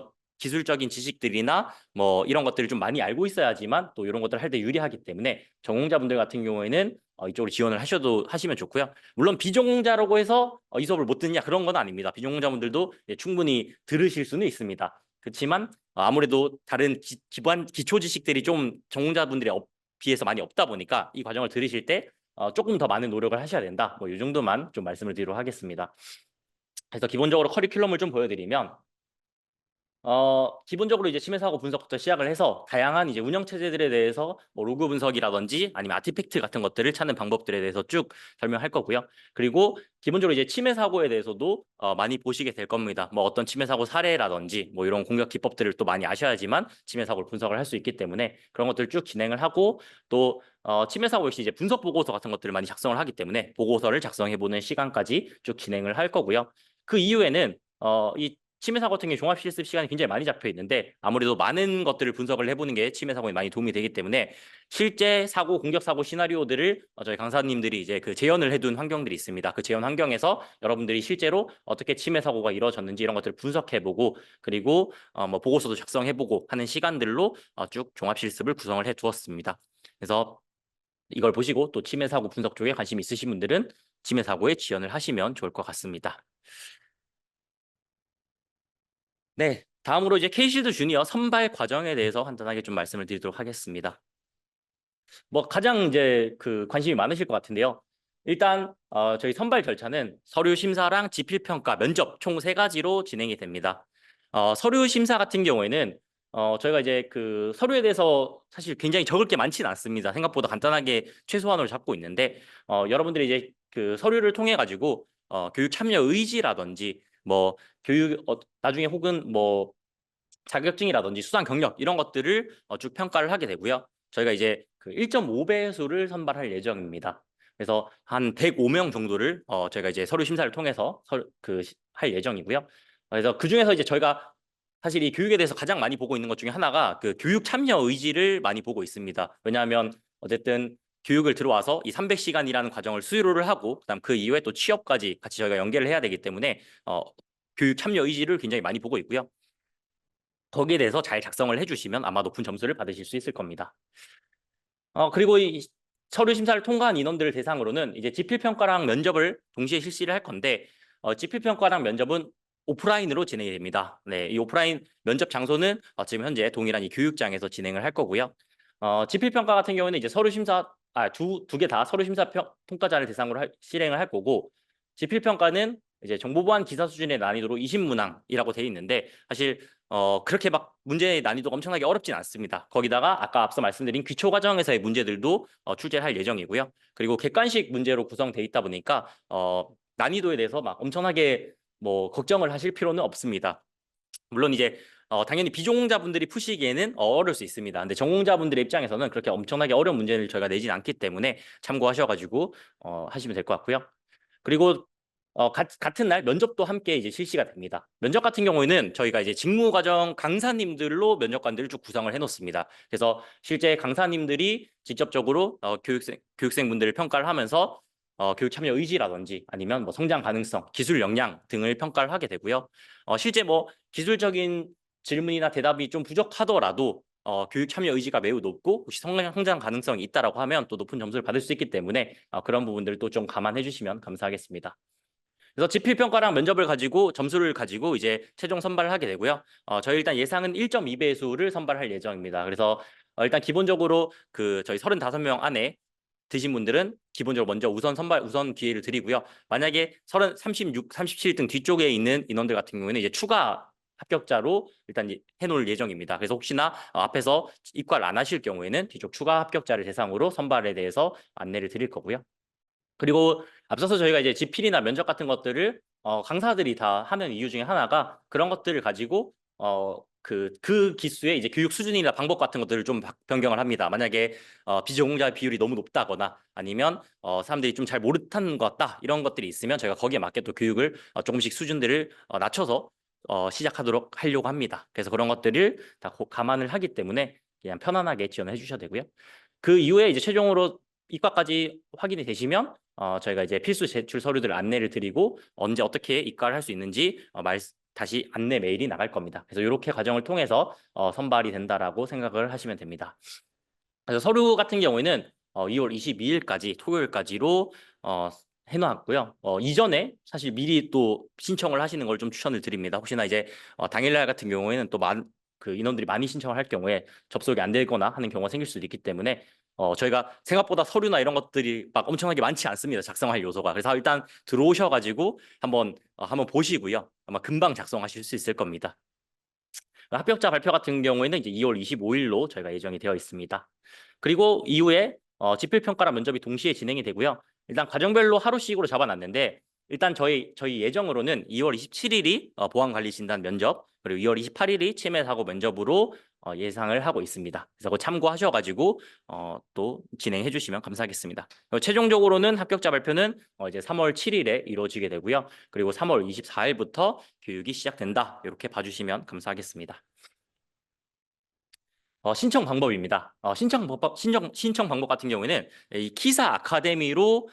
지식들이나 뭐 이런 것들을 좀 많이 알고 있어야지만 또 이런 것들을 할 때 유리하기 때문에 전공자분들 같은 경우에는 이쪽으로 지원을 하시면 좋고요. 물론 비전공자라고 해서 이 수업을 못 듣냐 그런 건 아닙니다. 비전공자분들도 충분히 들으실 수는 있습니다. 그렇지만 아무래도 다른 기본 기초 지식들이 좀 전공자분들이 비해서 많이 없다 보니까 이 과정을 들으실 때 조금 더 많은 노력을 하셔야 된다. 뭐 이 정도만 좀 말씀을 드리도록 하겠습니다. 그래서 기본적으로 커리큘럼을 좀 보여드리면 기본적으로 이제 침해 사고 분석부터 시작을 해서 다양한 이제 운영 체제들에 대해서 뭐 로그 분석이라든지 아니면 아티팩트 같은 것들을 찾는 방법들에 대해서 쭉 설명할 거고요. 그리고 기본적으로 이제 침해 사고에 대해서도 많이 보시게 될 겁니다. 뭐 어떤 침해 사고 사례라든지 뭐 이런 공격 기법들을 또 많이 아셔야지만 침해 사고를 분석을 할 수 있기 때문에 그런 것들을 쭉 진행을 하고 또 침해 사고 역시 이제 분석 보고서 같은 것들을 많이 작성을 하기 때문에 보고서를 작성해 보는 시간까지 쭉 진행을 할 거고요. 그 이후에는 이 침해 사고 같은 경우 종합 실습 시간이 굉장히 많이 잡혀 있는데 아무래도 많은 것들을 분석을 해보는 게 침해 사고에 많이 도움이 되기 때문에 실제 사고, 공격 사고 시나리오들을 저희 강사님들이 이제 그 재현을 해둔 환경들이 있습니다. 그 재현 환경에서 여러분들이 실제로 어떻게 침해 사고가 이루어졌는지 이런 것들을 분석해보고 그리고 뭐 보고서도 작성해보고 하는 시간들로 쭉 종합 실습을 구성을 해두었습니다. 그래서 이걸 보시고 또 침해 사고 분석 쪽에 관심 있으신 분들은 침해 사고에 지원을 하시면 좋을 것 같습니다. 네, 다음으로 이제 K실드 주니어 선발 과정에 대해서 간단하게 좀 말씀을 드리도록 하겠습니다. 뭐 가장 이제 그 관심이 많으실 것 같은데요. 일단 저희 선발 절차는 서류 심사랑 지필 평가, 면접 총 세 가지로 진행이 됩니다. 서류 심사 같은 경우에는 저희가 이제 그 서류에 대해서 사실 굉장히 적을 게 많지는 않습니다. 생각보다 간단하게 최소한으로 잡고 있는데 여러분들이 이제 그 서류를 통해 가지고 교육 참여 의지라든지 뭐 교육 나중에 혹은 뭐 자격증이라든지 수상 경력 이런 것들을 쭉 평가를 하게 되고요. 저희가 이제 그 1.5배수를 선발할 예정입니다. 그래서 한 105명 정도를 저희가 이제 서류 심사를 통해서 할 예정이고요. 그래서 그 중에서 이제 저희가 사실 이 교육에 대해서 가장 많이 보고 있는 것 중에 하나가 그 교육 참여 의지를 많이 보고 있습니다. 왜냐하면 어쨌든 교육을 들어와서 이 300시간이라는 과정을 수료를 하고 그다음 그 이후에 또 취업까지 같이 저희가 연계를 해야 되기 때문에 교육 참여 의지를 굉장히 많이 보고 있고요. 거기에 대해서 잘 작성을 해주시면 아마 높은 점수를 받으실 수 있을 겁니다. 그리고 이 서류 심사를 통과한 인원들을 대상으로는 이제 지필평가랑 면접을 동시에 실시를 할 건데 지필평가랑 면접은 오프라인으로 진행이 됩니다. 네, 이 오프라인 면접 장소는 지금 현재 동일한 이 교육장에서 진행을 할 거고요. 지필평가 같은 경우는 이제 서류 심사 두 개 다 서류 심사 통과자를 대상으로 실행을 할 거고 지필평가는 이제 정보보안 기사 수준의 난이도로 20문항이라고 되어 있는데 사실 그렇게 막 문제의 난이도가 엄청나게 어렵진 않습니다. 거기다가 아까 앞서 말씀드린 기초 과정에서의 문제들도 출제를 할 예정이고요. 그리고 객관식 문제로 구성돼 있다 보니까 난이도에 대해서 막 엄청나게 뭐 걱정을 하실 필요는 없습니다. 물론 이제 당연히 비전공자분들이 푸시기에는 어려울 수 있습니다. 근데 전공자분들의 입장에서는 그렇게 엄청나게 어려운 문제를 저희가 내진 않기 때문에 참고하셔가지고 하시면 될 것 같고요. 그리고 같은 날 면접도 함께 이제 실시가 됩니다. 면접 같은 경우에는 저희가 이제 직무과정 강사님들로 면접관들을 쭉 구성을 해놓습니다. 그래서 실제 강사님들이 직접적으로 교육생분들을 평가를 하면서 교육 참여 의지라든지 아니면 뭐 성장 가능성, 기술 역량 등을 평가를 하게 되고요. 실제 뭐 기술적인 질문이나 대답이 좀 부족하더라도 교육 참여 의지가 매우 높고 혹시 성장 가능성이 있다라고 하면 또 높은 점수를 받을 수 있기 때문에 그런 부분들도 좀 감안해 주시면 감사하겠습니다. 그래서 지필평가랑 면접을 가지고 점수를 가지고 이제 최종 선발을 하게 되고요. 저희 일단 예상은 1.2배수를 선발할 예정입니다. 그래서 일단 기본적으로 그 저희 35명 안에 드신 분들은 기본적으로 먼저 우선 기회를 드리고요. 만약에 36, 37등 뒤쪽에 있는 인원들 같은 경우에는 이제 추가 합격자로 일단 해놓을 예정입니다. 그래서 혹시나 앞에서 입과를 안 하실 경우에는 뒤쪽 추가 합격자를 대상으로 선발에 대해서 안내를 드릴 거고요. 그리고 앞서서 저희가 이제 지필이나 면접 같은 것들을 강사들이 다 하는 이유 중에 하나가 그런 것들을 가지고 그 기수의 이제 교육 수준이나 방법 같은 것들을 좀 변경을 합니다. 만약에 비전공자 비율이 너무 높다거나 아니면 사람들이 좀 잘 못하는 것 같다 이런 것들이 있으면 저희가 거기에 맞게 또 교육을 조금씩 수준들을 낮춰서 시작하도록 하려고 합니다. 그래서 그런 것들을 다 감안을 하기 때문에 그냥 편안하게 지원해 주셔도 되고요. 그 이후에 이제 최종으로 이과까지 확인이 되시면 저희가 이제 필수 제출 서류들 안내를 드리고 언제 어떻게 입과를 할 수 있는지 다시 안내 메일이 나갈 겁니다. 그래서 이렇게 과정을 통해서 선발이 된다라고 생각을 하시면 됩니다. 그래서 서류 같은 경우에는 2월 22일까지 토요일까지로 해놨고요. 이전에 사실 미리 또 신청을 하시는 걸 좀 추천을 드립니다. 혹시나 이제 당일날 같은 경우에는 또 그 인원들이 많이 신청을 할 경우에 접속이 안 되거나 하는 경우가 생길 수도 있기 때문에 저희가 생각보다 서류나 이런 것들이 막 엄청나게 많지 않습니다. 작성할 요소가. 그래서 일단 들어오셔가지고 한번 보시고요. 아마 금방 작성하실 수 있을 겁니다. 합격자 발표 같은 경우에는 이제 2월 25일로 저희가 예정이 되어 있습니다. 그리고 이후에 지필평가랑 면접이 동시에 진행이 되고요. 일단 과정별로 하루씩으로 잡아놨는데 일단 저희 예정으로는 2월 27일이 보안관리진단 면접, 그리고 2월 28일이 치매사고 면접으로 예상을 하고 있습니다. 그래서 그거 참고하셔가지고 또 진행해 주시면 감사하겠습니다. 최종적으로는 합격자 발표는 이제 3월 7일에 이루어지게 되고요. 그리고 3월 24일부터 교육이 시작된다. 이렇게 봐주시면 감사하겠습니다. 신청 방법입니다. 신청 방법 같은 경우에는 이 키사 아카데미로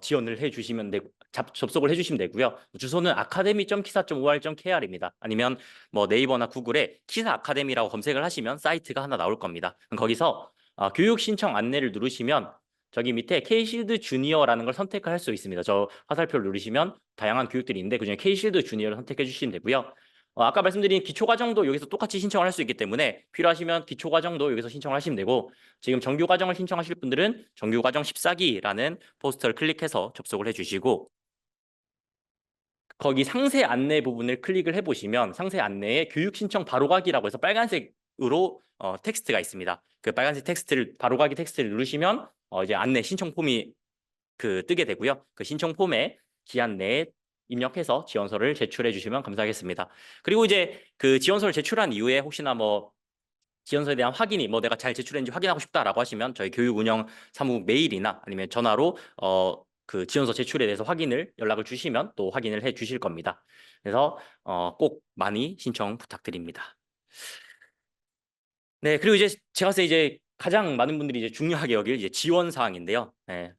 지원을 해주시면 되고 접속을 해주시면 되고요. 주소는 academy.kisa.or.kr입니다. 아니면 뭐 네이버나 구글에 키사 아카데미라고 검색을 하시면 사이트가 하나 나올 겁니다. 거기서 교육 신청 안내를 누르시면 저기 밑에 K실드 주니어라는 걸 선택할 수 있습니다. 저 화살표를 누르시면 다양한 교육들이 있는데 그중에 K실드 주니어를 선택해 주시면 되고요. 아까 말씀드린 기초과정도 여기서 똑같이 신청을 할 수 있기 때문에 필요하시면 기초과정도 여기서 신청을 하시면 되고 지금 정규과정을 신청하실 분들은 정규과정 14기라는 포스터를 클릭해서 접속을 해주시고 거기 상세 안내 부분을 클릭을 해보시면 상세 안내에 교육 신청 바로가기라고 해서 빨간색으로 텍스트가 있습니다. 그 빨간색 텍스트를 바로가기 텍스트를 누르시면 이제 안내 신청 폼이 뜨게 되고요. 그 신청 폼에 기한 내에 입력해서 지원서를 제출해 주시면 감사하겠습니다. 그리고 이제 그 지원서를 제출한 이후에 혹시나 뭐 지원서에 대한 확인이 뭐 내가 잘 제출했는지 확인하고 싶다라고 하시면 저희 교육운영사무국 메일이나 아니면 전화로 그 지원서 제출에 대해서 연락을 주시면 또 확인을 해 주실 겁니다. 그래서 꼭 많이 신청 부탁드립니다. 네, 그리고 이제 제가 봤을 때 이제 가장 많은 분들이 이제 중요하게 여길 이제 지원 사항인데요. 네.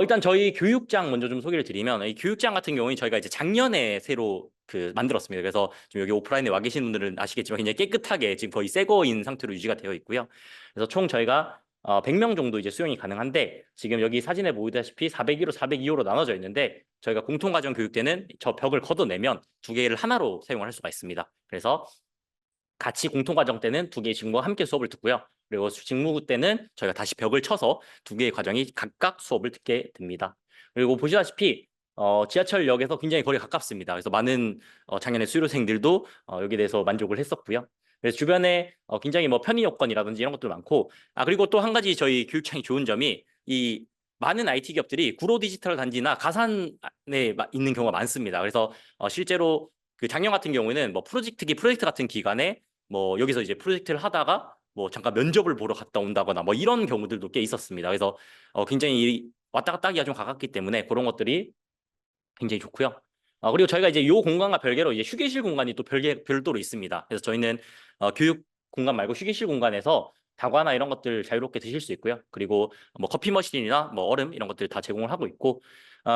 일단 저희 교육장 먼저 좀 소개를 드리면 이 교육장 같은 경우는 저희가 이제 작년에 새로 만들었습니다. 그래서 지금 여기 오프라인에 와 계신 분들은 아시겠지만 굉장히 깨끗하게 지금 거의 새 거인 상태로 유지가 되어 있고요. 그래서 총 저희가 100명 정도 이제 수용이 가능한데 지금 여기 사진에 보이다시피 402호, 402호로 나눠져 있는데 저희가 공통과정 교육 때는 저 벽을 걷어내면 두 개를 하나로 사용을 할 수가 있습니다. 그래서 같이 공통과정 때는 두 개의 직무와 함께 수업을 듣고요. 그리고 직무 때는 저희가 다시 벽을 쳐서 두 개의 과정이 각각 수업을 듣게 됩니다. 그리고 보시다시피 지하철역에서 굉장히 거리가 가깝습니다. 그래서 많은 작년에 수료생들도 여기에 대해서 만족을 했었고요. 그래서 주변에 굉장히 뭐 편의 여건이라든지 이런 것도 많고 그리고 또 한 가지 저희 교육청이 좋은 점이 이 많은 IT 기업들이 구로 디지털 단지나 가산에 있는 경우가 많습니다. 그래서 실제로 그 작년 같은 경우에는 뭐 프로젝트 같은 기간에 뭐 여기서 이제 프로젝트를 하다가 뭐 잠깐 면접을 보러 갔다 온다거나 뭐 이런 경우들도 꽤 있었습니다. 그래서 굉장히 왔다 갔다 하기가 좀 가깝기 때문에 그런 것들이 굉장히 좋고요. 그리고 저희가 이제 요 공간과 별개로 이제 휴게실 공간이 또 별도로 있습니다. 그래서 저희는 교육 공간 말고 휴게실 공간에서 다과나 이런 것들 자유롭게 드실 수 있고요. 그리고 뭐 커피 머신이나 뭐 얼음 이런 것들 다 제공을 하고 있고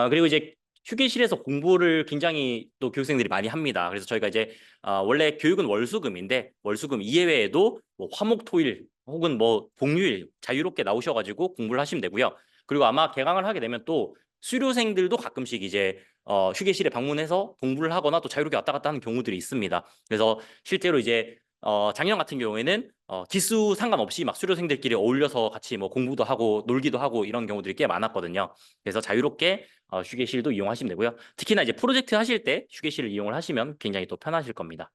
그리고 이제 휴게실에서 공부를 굉장히 또 교육생들이 많이 합니다. 그래서 저희가 이제 원래 교육은 월수금인데 월수금 이외에도 뭐 화목 토일 혹은 뭐 공휴일 자유롭게 나오셔가지고 공부를 하시면 되고요. 그리고 아마 개강을 하게 되면 또 수료생들도 가끔씩 이제 휴게실에 방문해서 공부를 하거나 또 자유롭게 왔다 갔다 하는 경우들이 있습니다. 그래서 실제로 이제 작년 같은 경우에는 기수 상관없이 막 수료생들끼리 어울려서 같이 뭐 공부도 하고 놀기도 하고 이런 경우들이 꽤 많았거든요. 그래서 자유롭게 휴게실도 이용하시면 되고요. 특히나 이제 프로젝트 하실 때 휴게실을 이용을 하시면 굉장히 또 편하실 겁니다.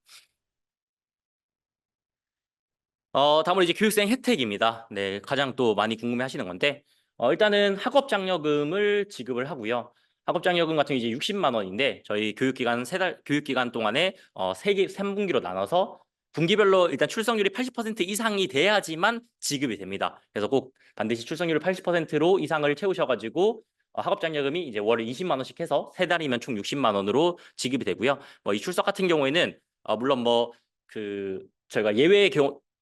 다음으로 이제 교육생 혜택입니다. 네, 가장 또 많이 궁금해 하시는 건데, 일단은 학업장려금을 지급을 하고요. 학업장려금 같은 게 이제 60만 원인데, 저희 교육기간 동안에 3분기로 나눠서 분기별로 일단 출석률이 80% 이상이 돼야지만 지급이 됩니다. 그래서 꼭 반드시 출석률 80%로 이상을 채우셔가지고, 학업장려금이 이제 월에 20만 원씩 해서 3달이면 총 60만 원으로 지급이 되고요. 뭐 이 출석 같은 경우에는, 물론 뭐, 저희가 예외의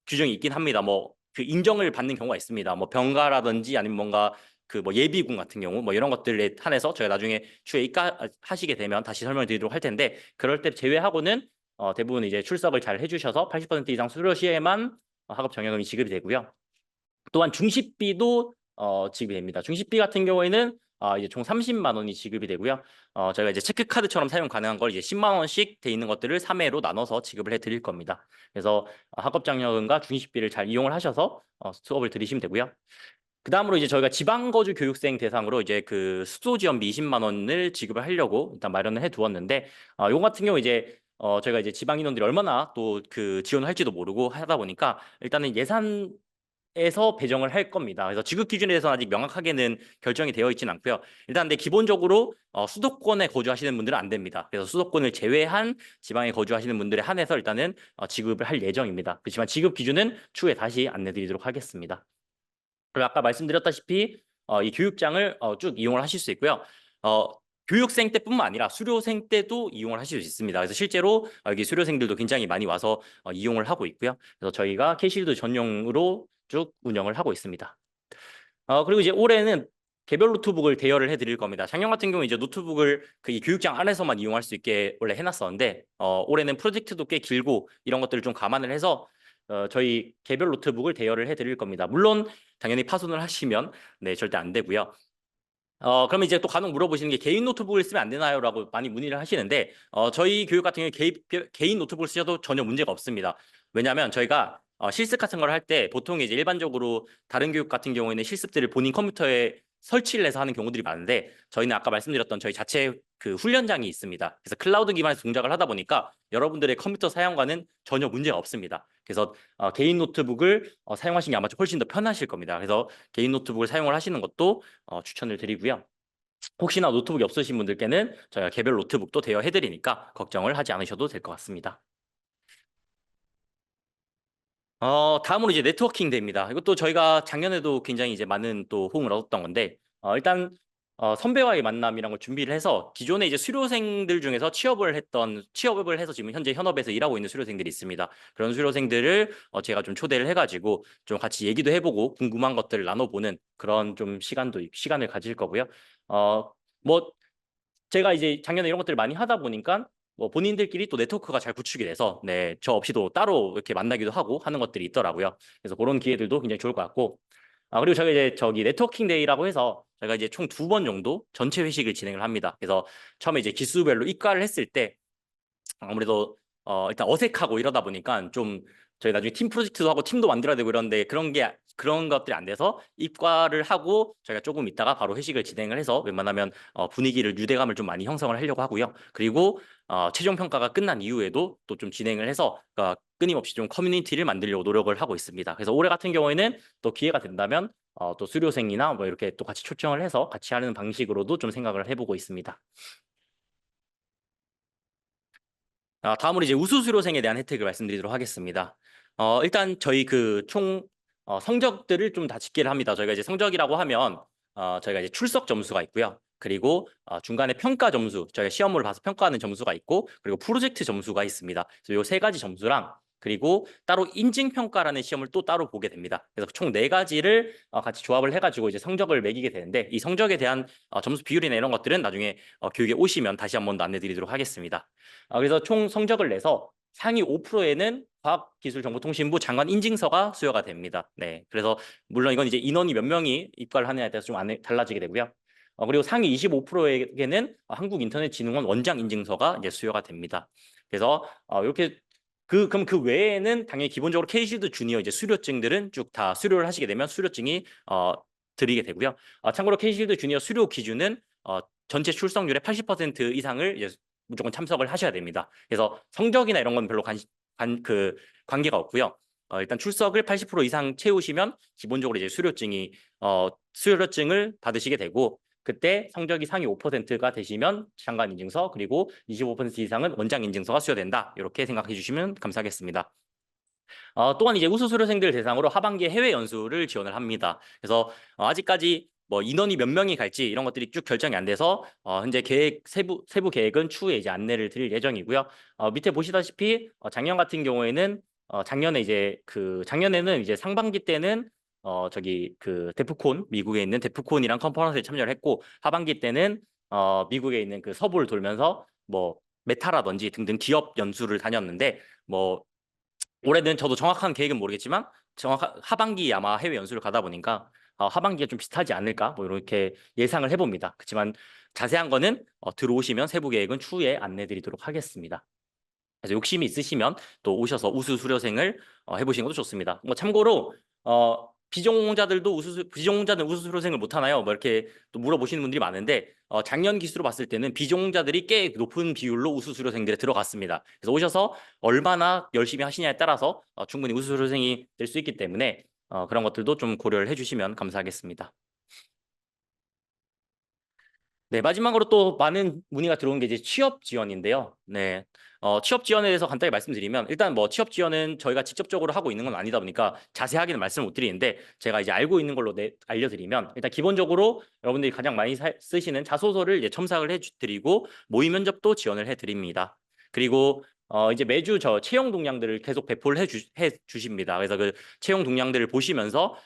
규정이 있긴 합니다. 뭐 그 인정을 받는 경우가 있습니다. 뭐 병가라든지 아니면 뭔가 그 뭐 예비군 같은 경우 뭐 이런 것들에 한해서 저희가 나중에 추후에 입가하시게 되면 다시 설명드리도록 할 텐데 그럴 때 제외하고는 대부분 이제 출석을 잘 해주셔서 80% 이상 수료 시에만 학업 정액금이 지급이 되고요. 또한 중식비도 지급이 됩니다. 중식비 같은 경우에는 이제 총 30만 원이 지급이 되고요. 저희가 이제 체크카드처럼 사용 가능한 걸 이제 10만 원씩 돼 있는 것들을 3회로 나눠서 지급을 해드릴 겁니다. 그래서 학업장려금과 중위식비를 잘 이용을 하셔서 수업을 들으시면 되고요. 그 다음으로 이제 저희가 지방거주 교육생 대상으로 이제 그 숙소 지원비 20만 원을 지급을 하려고 일단 마련을 해 두었는데, 요거 같은 경우 이제 저희가 이제 지방 인원들이 얼마나 또 그 지원을 할지도 모르고 하다 보니까 일단은 예산에서 배정을 할 겁니다. 그래서 지급 기준에 대해서 아직 명확하게는 결정이 되어 있지는 않고요. 일단 근데 기본적으로 수도권에 거주하시는 분들은 안 됩니다. 그래서 수도권을 제외한 지방에 거주하시는 분들에 한해서 일단은 지급을 할 예정입니다. 그렇지만 지급 기준은 추후에 다시 안내드리도록 하겠습니다. 그리고 아까 말씀드렸다시피 이 교육장을 쭉 이용을 하실 수 있고요. 교육생 때뿐만 아니라 수료생 때도 이용을 하실 수 있습니다. 그래서 실제로 여기 수료생들도 굉장히 많이 와서 이용을 하고 있고요. 그래서 저희가 K실드 전용으로 쭉 운영을 하고 있습니다. 그리고 이제 올해는 개별 노트북을 대여를 해드릴 겁니다. 작년 같은 경우 이제 노트북을 그 이 교육장 안에서만 이용할 수 있게 원래 해놨었는데 올해는 프로젝트도 꽤 길고 이런 것들을 좀 감안을 해서 저희 개별 노트북을 대여를 해드릴 겁니다. 물론 당연히 파손을 하시면 네 절대 안 되고요. 그러면 이제 또 간혹 물어보시는 게 개인 노트북을 쓰면 안 되나요? 라고 많이 문의를 하시는데 저희 교육 같은 경우에 개인 노트북을 쓰셔도 전혀 문제가 없습니다. 왜냐하면 저희가 실습 같은 걸 할 때 보통 이제 일반적으로 다른 교육 같은 경우에는 실습들을 본인 컴퓨터에 설치를 해서 하는 경우들이 많은데 저희는 아까 말씀드렸던 저희 자체 그 훈련장이 있습니다. 그래서 클라우드 기반에서 동작을 하다 보니까 여러분들의 컴퓨터 사용과는 전혀 문제가 없습니다. 그래서 개인 노트북을 사용하시는 게 아마 훨씬 더 편하실 겁니다. 그래서 개인 노트북을 사용을 하시는 것도 추천을 드리고요. 혹시나 노트북이 없으신 분들께는 저희가 개별 노트북도 대여해드리니까 걱정을 하지 않으셔도 될 것 같습니다. 다음으로 이제 네트워킹 데이입니다. 이것도 저희가 작년에도 굉장히 이제 많은 또 호응을 얻었던 건데, 일단 선배와의 만남이란 걸 준비를 해서 기존에 이제 수료생들 중에서 취업을 해서 지금 현재 현업에서 일하고 있는 수료생들이 있습니다. 그런 수료생들을 제가 좀 초대를 해가지고 좀 같이 얘기도 해보고 궁금한 것들을 나눠보는 그런 좀 시간을 가질 거고요. 뭐 제가 이제 작년에 이런 것들을 많이 하다 보니까 뭐 본인들끼리 또 네트워크가 잘 구축이 돼서 네, 저 없이도 따로 이렇게 만나기도 하고 하는 것들이 있더라고요. 그래서 그런 기회들도 굉장히 좋을 것 같고. 그리고 저희가 이제 저기 네트워킹 데이라고 해서 저희가 이제 총 2번 정도 전체 회식을 진행을 합니다. 그래서 처음에 이제 기수별로 입과를 했을 때 아무래도 일단 어색하고 이러다 보니까 좀 저희 나중에 팀 프로젝트도 하고 팀도 만들어야 되고 이런데 그런 것들이 안 돼서 입과를 하고 저희가 조금 있다가 바로 회식을 진행을 해서 웬만하면 분위기를 유대감을 좀 많이 형성을 하려고 하고요. 그리고 최종 평가가 끝난 이후에도 또 좀 진행을 해서 끊임없이 좀 커뮤니티를 만들려고 노력을 하고 있습니다. 그래서 올해 같은 경우에는 또 기회가 된다면 또 수료생이나 뭐 이렇게 또 같이 초청을 해서 같이 하는 방식으로도 좀 생각을 해보고 있습니다. 다음으로 이제 우수 수료생에 대한 혜택을 말씀드리도록 하겠습니다. 일단 저희 그 총 성적들을 좀 다 집계를 합니다. 저희가 이제 성적이라고 하면 저희가 이제 출석 점수가 있고요. 그리고 중간에 평가 점수, 저희가 시험을 봐서 평가하는 점수가 있고, 그리고 프로젝트 점수가 있습니다. 그래서 요 세 가지 점수랑 그리고 따로 인증평가라는 시험을 또 따로 보게 됩니다. 그래서 총 네 가지를 같이 조합을 해가지고 이제 성적을 매기게 되는데 이 성적에 대한 점수 비율이나 이런 것들은 나중에 교육에 오시면 다시 한 번 더 안내드리도록 하겠습니다. 그래서 총 성적을 내서 상위 5%에는 과학기술정보통신부 장관 인증서가 수여가 됩니다. 네, 그래서 물론 이건 이제 인원이 몇 명이 입과를 하느냐에 따라서 좀 달라지게 되고요. 그리고 상위 25%에게는 한국인터넷진흥원 원장 인증서가 이제 수여가 됩니다. 그래서 이렇게 그럼 그 외에는 당연히 기본적으로 K실드 주니어 이제 수료증들은 쭉 다 수료를 하시게 되면 수료증이 드리게 되고요. 참고로 K실드 주니어 수료 기준은 전체 출석률의 80% 이상을 이제 무조건 참석을 하셔야 됩니다. 그래서 성적이나 이런 건 별로 관계가 없고요. 일단 출석을 80% 이상 채우시면 기본적으로 이제 수료증을 받으시게 되고 그때 성적이 상위 5%가 되시면 장관 인증서 그리고 25% 이상은 원장 인증서가 수여된다. 이렇게 생각해 주시면 감사하겠습니다. 또한 이제 우수 수료생들 대상으로 하반기에 해외 연수를 지원을 합니다. 그래서 아직까지 뭐 인원이 몇 명이 갈지 이런 것들이 쭉 결정이 안 돼서 현재 세부 계획은 추후에 이제 안내를 드릴 예정이고요. 밑에 보시다시피 작년 같은 경우에는 작년에는 이제 상반기 때는 저기 그 데프콘 미국에 있는 데프콘이랑 컨퍼런스에 참여를 했고 하반기 때는 미국에 있는 그 서부를 돌면서 뭐 메타라든지 등등 기업 연수를 다녔는데 뭐 올해는 저도 정확한 계획은 모르겠지만 하반기 아마 해외 연수를 가다 보니까 하반기가 좀 비슷하지 않을까 뭐 이렇게 예상을 해봅니다. 그렇지만 자세한 거는 들어오시면 세부 계획은 추후에 안내드리도록 하겠습니다. 그래서 욕심이 있으시면 또 오셔서 우수 수료생을 해보시는 것도 좋습니다. 뭐 참고로 비전공자들은 우수 수료생을 못 하나요? 뭐 이렇게 또 물어보시는 분들이 많은데 작년 기수로 봤을 때는 비전공자들이 꽤 높은 비율로 우수 수료생들에 들어갔습니다. 그래서 오셔서 얼마나 열심히 하시냐에 따라서 충분히 우수 수료생이 될 수 있기 때문에 그런 것들도 좀 고려를 해주시면 감사하겠습니다. 네, 마지막으로 또 많은 문의가 들어온 게 이제 취업 지원인데요. 네, 취업 지원에 대해서 간단히 말씀드리면 일단 뭐 취업 지원은 저희가 직접적으로 하고 있는 건 아니다 보니까 자세하게는 말씀을 못 드리는데 제가 이제 알고 있는 걸로 알려드리면 일단 기본적으로 여러분들이 가장 많이 쓰시는 자소서를 이제 첨삭을 해드리고 모의 면접도 지원을 해드립니다. 그리고 이제 매주 저 채용 동향들을 계속 배포를 해주십니다. 그래서 그 채용 동향들을 보시면서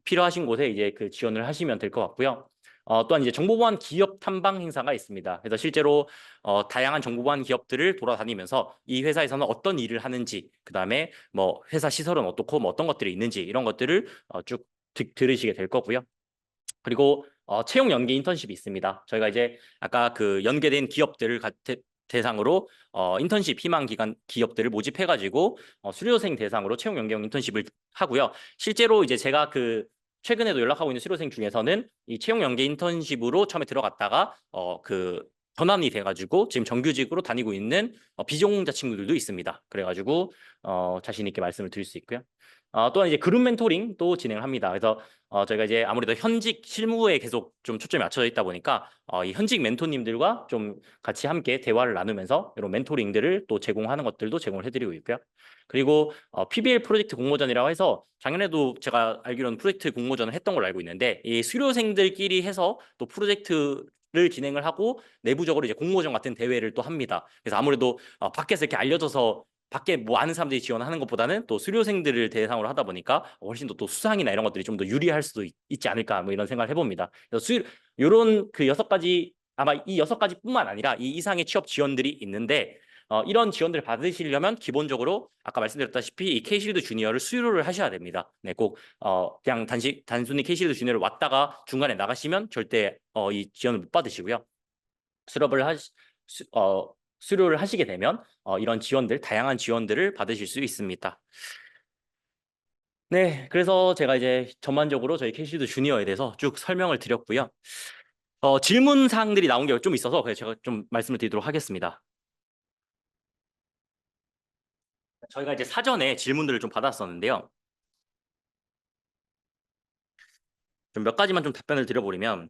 필요하신 곳에 이제 그 지원을 하시면 될 것 같고요. 또한 이제 정보보안 기업 탐방 행사가 있습니다. 그래서 실제로 다양한 정보보안 기업들을 돌아다니면서 이 회사에서는 어떤 일을 하는지, 그다음에 뭐 회사 시설은 어떻고 뭐 어떤 것들이 있는지 이런 것들을 쭉 들으시게 될 거고요. 그리고 채용 연계 인턴십이 있습니다. 저희가 이제 아까 그 연계된 기업들을 대상으로 인턴십 희망 기간 기업들을 모집해가지고 수료생 대상으로 채용 연계형 인턴십을 하고요. 실제로 이제 제가 그 최근에도 연락하고 있는 수료생 중에서는 이 채용 연계 인턴십으로 처음에 들어갔다가 그 전환이 돼가지고 지금 정규직으로 다니고 있는 비전공자 친구들도 있습니다. 그래가지고 자신 있게 말씀을 드릴 수 있고요. 또한 이제 그룹 멘토링도 진행을 합니다. 그래서 저희가 이제 아무래도 현직 실무에 계속 좀 초점이 맞춰져 있다 보니까 이 현직 멘토님들과 좀 같이 함께 대화를 나누면서 이런 멘토링들을 또 제공하는 것들도 제공을 해드리고 있고요. 그리고 PBL 프로젝트 공모전이라고 해서 작년에도 제가 알기로는 프로젝트 공모전을 했던 걸로 알고 있는데 이 수료생들끼리 해서 또 프로젝트를 진행을 하고 내부적으로 이제 공모전 같은 대회를 또 합니다. 그래서 아무래도 밖에서 이렇게 알려져서 밖에 뭐 아는 사람들이 지원하는 것보다는 또 수료생들을 대상으로 하다 보니까 훨씬 더 또 수상이나 이런 것들이 좀 더 유리할 수도 있지 않을까 뭐 이런 생각을 해봅니다. 그래서 요런 그 6가지 아마 이 6가지뿐만 아니라 이 이상의 취업 지원들이 있는데 이런 지원들을 받으시려면 기본적으로 아까 말씀드렸다시피 이 K실드 주니어를 수료를 하셔야 됩니다. 네, 꼭 그냥 단순히 K실드 주니어를 왔다가 중간에 나가시면 절대 이 지원을 못 받으시고요. 수료를 하시게 되면 이런 지원들, 다양한 지원들을 받으실 수 있습니다. 네, 그래서 제가 이제 전반적으로 저희 K실드 주니어에 대해서 쭉 설명을 드렸고요. 질문 사항들이 나온 게 좀 있어서 그래서 제가 좀 말씀을 드리도록 하겠습니다. 저희가 이제 사전에 질문들을 좀 받았었는데요. 좀 몇 가지만 좀 답변을 드려버리면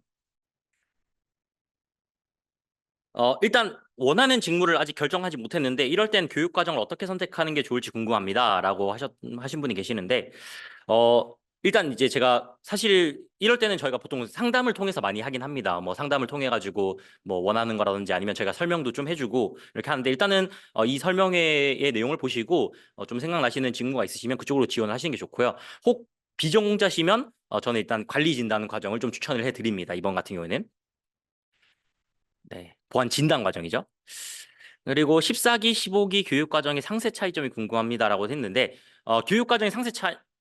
일단 원하는 직무를 아직 결정하지 못했는데 이럴 땐 교육 과정을 어떻게 선택하는 게 좋을지 궁금합니다라고 하신 분이 계시는데 일단 이제 제가 사실 이럴 때는 저희가 보통 상담을 통해서 많이 하긴 합니다. 뭐 상담을 통해 가지고 뭐 원하는 거라든지 아니면 저희가 설명도 좀 해주고 이렇게 하는데 일단은 이 설명회의 내용을 보시고 좀 생각나시는 직무가 있으시면 그쪽으로 지원을 하시는 게 좋고요. 혹 비전공자시면 저는 일단 관리 진단 과정을 좀 추천을 해드립니다. 이번 같은 경우에는. 네, 보안 진단 과정이죠. 그리고 14기, 15기 교육 과정의 상세 차이점이 궁금합니다라고 했는데 교육 과정의 상세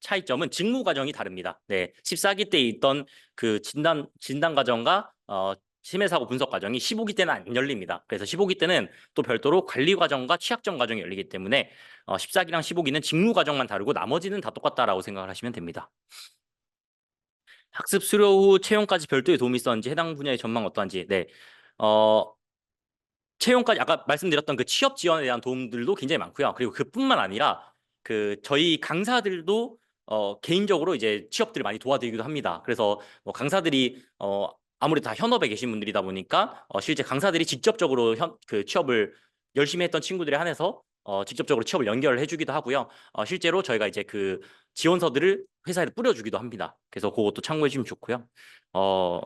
차이점은 직무 과정이 다릅니다. 네, 14기 때 있던 그 진단 과정과 심해 사고 분석 과정이 15기 때는 안 열립니다. 그래서 15기 때는 또 별도로 관리 과정과 취약점 과정이 열리기 때문에 14기랑 15기는 직무 과정만 다르고 나머지는 다 똑같다라고 생각을 하시면 됩니다. 학습 수료 후 채용까지 별도의 도움이 있었는지 해당 분야의 전망 어떠한지. 네. 채용까지 아까 말씀드렸던 그 취업 지원에 대한 도움들도 굉장히 많고요. 그리고 그뿐만 아니라 그 저희 강사들도 개인적으로 이제 취업들을 많이 도와드리기도 합니다. 그래서 뭐 강사들이 아무래도 다 현업에 계신 분들이다 보니까 실제 강사들이 직접적으로 그 취업을 열심히 했던 친구들에 한해서 직접적으로 취업을 연결을 해주기도 하고요. 실제로 저희가 이제 그 지원서들을 회사에 뿌려주기도 합니다. 그래서 그것도 참고해 주시면 좋고요.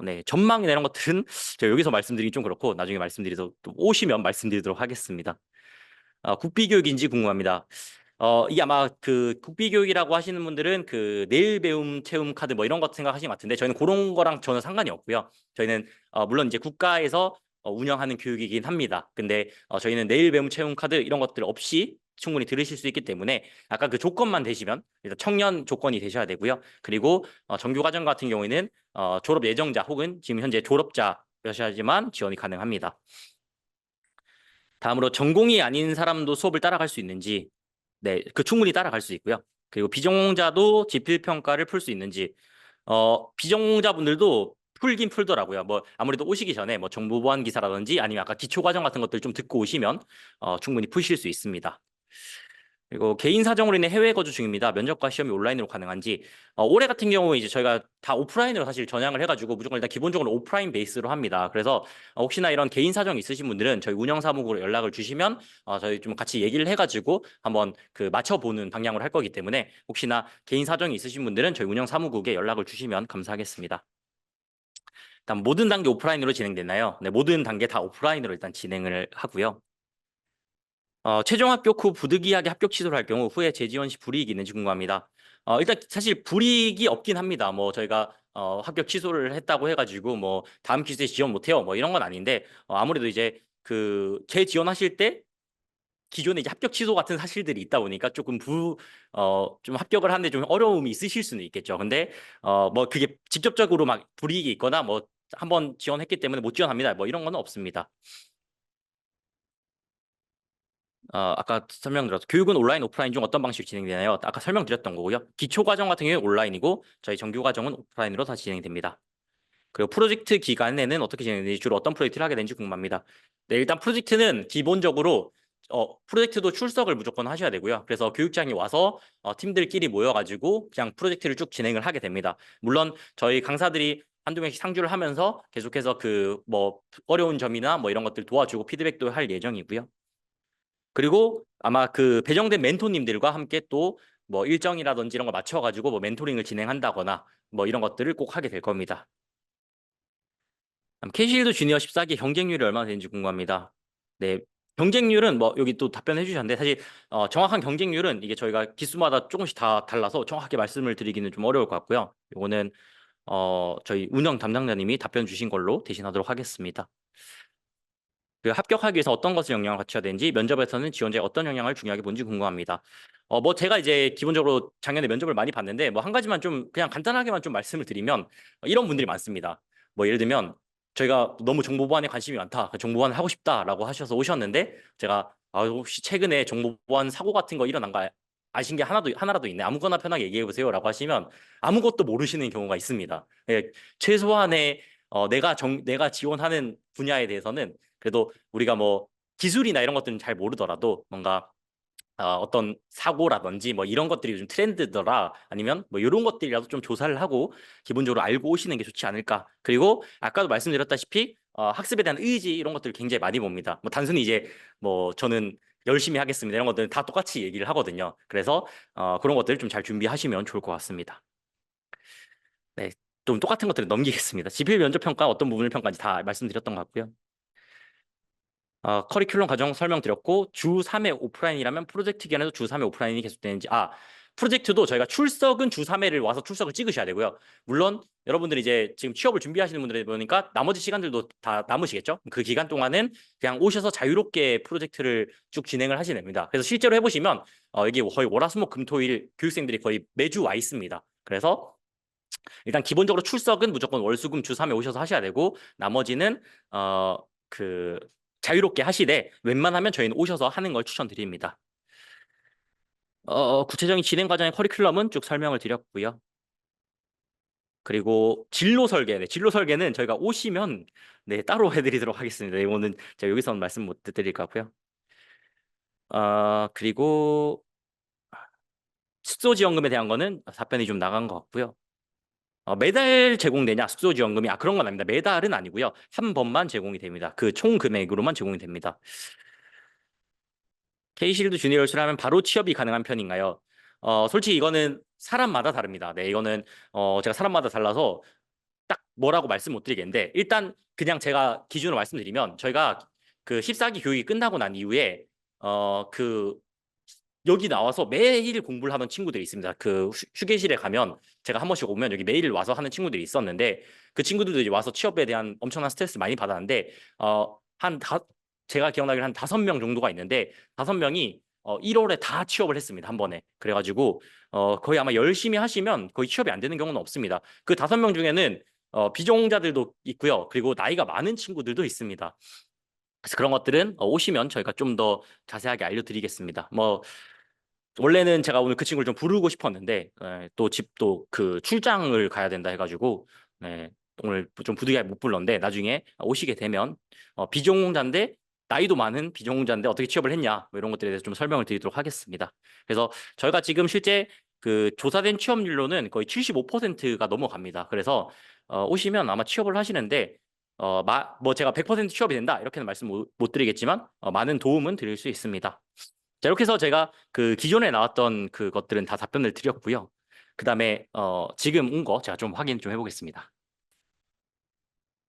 네, 전망이나 이런 것들은 제가 여기서 말씀드리기 좀 그렇고 나중에 말씀드리도록 또 오시면 말씀드리도록 하겠습니다. 국비교육인지 궁금합니다. 이게 아마 그 국비교육이라고 하시는 분들은 그 내일 배움 채움 카드 뭐 이런 거 생각하시는 것 같은데 저희는 그런 거랑 전혀 상관이 없고요. 저희는 물론 이제 국가에서 운영하는 교육이긴 합니다. 근데 저희는 내일 배움 채움 카드 이런 것들 없이 충분히 들으실 수 있기 때문에 아까 그 조건만 되시면 일단 청년 조건이 되셔야 되고요. 그리고 정규 과정 같은 경우에는 졸업 예정자 혹은 지금 현재 졸업자여셔야지만 지원이 가능합니다. 다음으로 전공이 아닌 사람도 수업을 따라갈 수 있는지, 네, 그 충분히 따라갈 수 있고요. 그리고 비전공자도 지필 평가를 풀 수 있는지, 비전공자분들도 풀긴 풀더라고요. 뭐 아무래도 오시기 전에 뭐 정보 보안 기사라든지 아니면 아까 기초 과정 같은 것들 좀 듣고 오시면 충분히 푸실 수 있습니다. 그리고 개인 사정으로 인해 해외 거주 중입니다. 면접과 시험이 온라인으로 가능한지. 올해 같은 경우에 이제 저희가 다 오프라인으로 사실 전향을 해가지고 무조건 일단 기본적으로 오프라인 베이스로 합니다. 그래서 혹시나 이런 개인 사정이 있으신 분들은 저희 운영사무국으로 연락을 주시면 저희 좀 같이 얘기를 해가지고 한번 그 맞춰보는 방향으로 할 거기 때문에 혹시나 개인 사정이 있으신 분들은 저희 운영사무국에 연락을 주시면 감사하겠습니다. 일단 모든 단계 오프라인으로 진행됐나요? 네, 모든 단계 다 오프라인으로 일단 진행을 하고요. 최종 합격 후 부득이하게 합격 취소를 할 경우 후에 재지원 시 불이익이 있는지 궁금합니다. 일단 사실 불이익이 없긴 합니다. 뭐 저희가 합격 취소를 했다고 해가지고 뭐 다음 기수에 지원 못해요. 뭐 이런 건 아닌데 아무래도 이제 그 재지원하실 때 기존에 이제 합격 취소 같은 사실들이 있다 보니까 조금 좀 합격을 하는데 좀 어려움이 있으실 수는 있겠죠. 근데 뭐 그게 직접적으로 막 불이익이 있거나 뭐 한번 지원했기 때문에 못 지원합니다. 뭐 이런 건 없습니다. 아까 설명드렸죠. 교육은 온라인, 오프라인 중 어떤 방식으로 진행되나요? 아까 설명드렸던 거고요. 기초 과정 같은 경우에 온라인이고 저희 정규 과정은 오프라인으로 다 진행됩니다. 그리고 프로젝트 기간에는 어떻게 진행되는지 주로 어떤 프로젝트를 하게 되는지 궁금합니다. 네, 일단 프로젝트는 기본적으로 프로젝트도 출석을 무조건 하셔야 되고요. 그래서 교육장이 와서 팀들끼리 모여가지고 그냥 프로젝트를 쭉 진행을 하게 됩니다. 물론 저희 강사들이 한두 명씩 상주를 하면서 계속해서 그 뭐 어려운 점이나 뭐 이런 것들 도와주고 피드백도 할 예정이고요. 그리고 아마 그 배정된 멘토님들과 함께 또 뭐 일정이라든지 이런 거 맞춰가지고 뭐 멘토링을 진행한다거나 뭐 이런 것들을 꼭 하게 될 겁니다. K실드 주니어 14기 경쟁률이 얼마나 되는지 궁금합니다. 네, 경쟁률은 뭐 여기 또 답변해 주셨는데 사실 정확한 경쟁률은 이게 저희가 기수마다 조금씩 다 달라서 정확하게 말씀을 드리기는 좀 어려울 것 같고요. 이거는 저희 운영 담당자님이 답변 주신 걸로 대신하도록 하겠습니다. 그 합격하기 위해서 어떤 것을 역량을 갖춰야 되는지 면접에서는 지원자의 어떤 역량을 중요하게 본지 궁금합니다. 뭐 제가 이제 기본적으로 작년에 면접을 많이 봤는데 뭐 한 가지만 좀 그냥 간단하게만 좀 말씀을 드리면 이런 분들이 많습니다. 뭐 예를 들면 저희가 너무 정보보안에 관심이 많다, 정보보안을 하고 싶다라고 하셔서 오셨는데 제가 혹시 최근에 정보보안 사고 같은 거 일어난 거 아신 게 하나라도 있네. 아무거나 편하게 얘기해 보세요라고 하시면 아무것도 모르시는 경우가 있습니다. 최소한의 내가 지원하는 분야에 대해서는 그래도 우리가 뭐 기술이나 이런 것들은 잘 모르더라도 뭔가 어떤 사고라든지 뭐 이런 것들이 요즘 트렌드더라 아니면 뭐 이런 것들이라도 좀 조사를 하고 기본적으로 알고 오시는 게 좋지 않을까. 그리고 아까도 말씀드렸다시피 학습에 대한 의지 이런 것들을 굉장히 많이 봅니다. 뭐 단순히 이제 뭐 저는 열심히 하겠습니다 이런 것들은 다 똑같이 얘기를 하거든요. 그래서 그런 것들을 좀 잘 준비하시면 좋을 것 같습니다. 네, 좀 똑같은 것들을 넘기겠습니다. 지필 면접 평가 어떤 부분을 평가인지 다 말씀드렸던 것 같고요. 커리큘럼 과정 설명드렸고 주 3회 오프라인이라면 프로젝트 기간에도 주 3회 오프라인이 계속되는지 프로젝트도 저희가 출석은 주 3회를 와서 출석을 찍으셔야 되고요. 물론 여러분들이 이제 지금 취업을 준비하시는 분들이 보니까 나머지 시간들도 다 남으시겠죠? 그 기간 동안은 그냥 오셔서 자유롭게 프로젝트를 쭉 진행을 하시면 됩니다. 그래서 실제로 해보시면 여기 거의 월화수목금토일 교육생들이 거의 매주 와 있습니다. 그래서 일단 기본적으로 출석은 무조건 월수금 주 3회 오셔서 하셔야 되고 나머지는 그 자유롭게 하시되 웬만하면 저희는 오셔서 하는 걸 추천드립니다. 구체적인 진행 과정의 커리큘럼은 쭉 설명을 드렸고요. 그리고 진로 설계, 네, 진로 설계는 저희가 오시면 네, 따로 해드리도록 하겠습니다. 이거는 제가 여기서는 말씀 못 드릴 것 같고요. 그리고 숙소 지원금에 대한 거는 답변이 좀 나간 것 같고요. 매달 제공되냐 숙소 지원금이 그런 건 아닙니다. 매달은 아니고요. 한 번만 제공이 됩니다. 그 총 금액으로만 제공이 됩니다. K실드 주니어 열수를 하면 바로 취업이 가능한 편인가요? 솔직히 이거는 사람마다 다릅니다. 네, 이거는 제가 사람마다 달라서 딱 뭐라고 말씀 못 드리겠는데 일단 그냥 제가 기준으로 말씀드리면 저희가 그 14기 교육이 끝나고 난 이후에 그 여기 나와서 매일 공부를 하는 친구들이 있습니다. 그 휴게실에 가면 제가 한 번씩 오면 여기 매일 와서 하는 친구들이 있었는데 그 친구들도 이제 와서 취업에 대한 엄청난 스트레스 많이 받았는데 제가 기억나기로 한 5명 정도가 있는데 5명이 1월에 다 취업을 했습니다. 한 번에. 그래가지고 거의 아마 열심히 하시면 거의 취업이 안 되는 경우는 없습니다. 그 5명 중에는 비전공자들도 있고요. 그리고 나이가 많은 친구들도 있습니다. 그래서 그런 것들은 오시면 저희가 좀 더 자세하게 알려드리겠습니다. 뭐 원래는 제가 오늘 그 친구를 좀 부르고 싶었는데 또 집도 그 출장을 가야 된다 해가지고 네, 오늘 좀 부득이하게 못 불렀는데 나중에 오시게 되면 비전공자인데 나이도 많은 비전공자인데 어떻게 취업을 했냐 뭐 이런 것들에 대해서 좀 설명을 드리도록 하겠습니다. 그래서 저희가 지금 실제 그 조사된 취업률로는 거의 75%가 넘어갑니다. 그래서 오시면 아마 취업을 하시는데 뭐 제가 100% 취업이 된다 이렇게는 말씀 못 드리겠지만 많은 도움은 드릴 수 있습니다. 자, 이렇게 해서 제가 그 기존에 나왔던 그것들은 다 답변을 드렸고요. 그다음에 지금 온 거 제가 좀 확인 좀 해보겠습니다.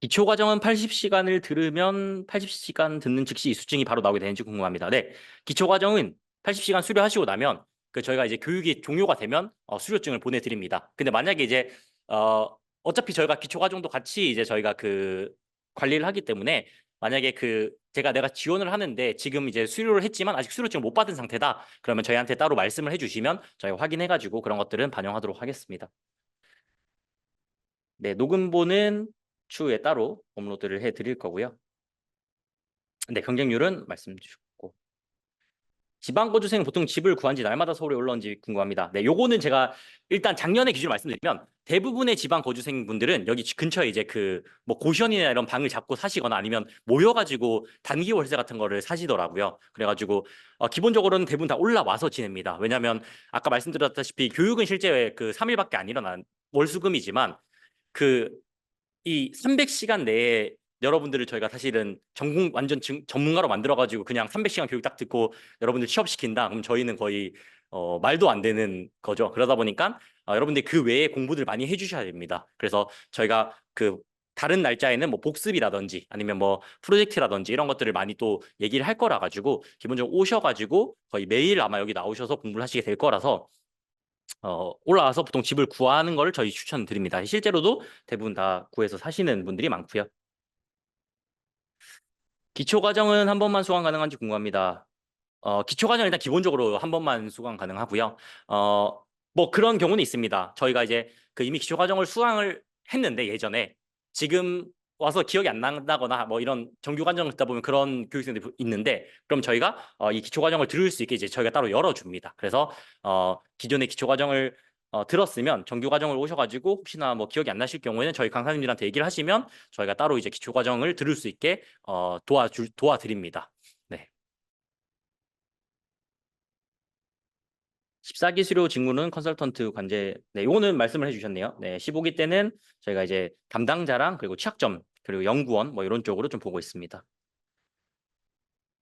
기초 과정은 80시간을 들으면 80시간 듣는 즉시 수증이 바로 나오게 되는지 궁금합니다. 네, 기초 과정은 80시간 수료하시고 나면 그 저희가 이제 교육이 종료가 되면 수료증을 보내드립니다. 근데 만약에 이제 어차피 저희가 기초 과정도 같이 이제 저희가 그 관리를 하기 때문에 만약에 그 내가 지원을 하는데 지금 이제 수료를 했지만 아직 수료증을 못 받은 상태다. 그러면 저희한테 따로 말씀을 해주시면 저희가 확인해가지고 그런 것들은 반영하도록 하겠습니다. 네, 녹음본은 추후에 따로 업로드를 해드릴 거고요. 네, 경쟁률은 말씀 주셨고. 지방거주생 보통 집을 구한 지 날마다 서울에 올라온지 궁금합니다. 네, 요거는 제가 일단 작년의 기준을 말씀드리면 대부분의 지방거주생 분들은 여기 근처에 이제 그 뭐 고시원이나 이런 방을 잡고 사시거나 아니면 모여가지고 단기 월세 같은 거를 사시더라고요. 그래가지고 기본적으로는 대부분 다 올라와서 지냅니다. 왜냐하면 아까 말씀드렸다시피 교육은 실제 그 3일밖에 안 일어난 월수금이지만 그 이 300시간 내에 여러분들을 저희가 사실은 완전 전문가로 만들어가지고 그냥 300시간 교육 딱 듣고 여러분들 취업시킨다. 그럼 저희는 거의 말도 안 되는 거죠. 그러다 보니까 여러분들이 그 외에 공부들 많이 해주셔야 됩니다. 그래서 저희가 그 다른 날짜에는 뭐 복습이라든지 아니면 뭐 프로젝트라든지 이런 것들을 많이 또 얘기를 할 거라 가지고 기본적으로 오셔가지고 거의 매일 아마 여기 나오셔서 공부를 하시게 될 거라서 올라와서 보통 집을 구하는 걸 저희 추천드립니다. 실제로도 대부분 다 구해서 사시는 분들이 많고요. 기초 과정은 한 번만 수강 가능한지 궁금합니다. 기초 과정 일단 기본적으로 한 번만 수강 가능하고요. 뭐 그런 경우는 있습니다. 저희가 이제 그 이미 기초 과정을 수강을 했는데 예전에 지금 와서 기억이 안 난다거나 뭐 이런 정규 과정을 듣다 보면 그런 교육생들이 있는데 그럼 저희가 이 기초 과정을 들을 수 있게 이제 저희가 따로 열어줍니다. 그래서 기존의 기초 과정을 들었으면 정규 과정을 오셔가지고 혹시나 뭐 기억이 안 나실 경우에는 저희 강사님들한테 얘기를 하시면 저희가 따로 이제 기초 과정을 들을 수 있게 도와드립니다. 네. 14기 수료 직무는 컨설턴트 관제. 네, 요거는 말씀을 해주셨네요. 네, 15기 때는 저희가 이제 담당자랑 그리고 취약점 그리고 연구원 뭐 이런 쪽으로 좀 보고 있습니다.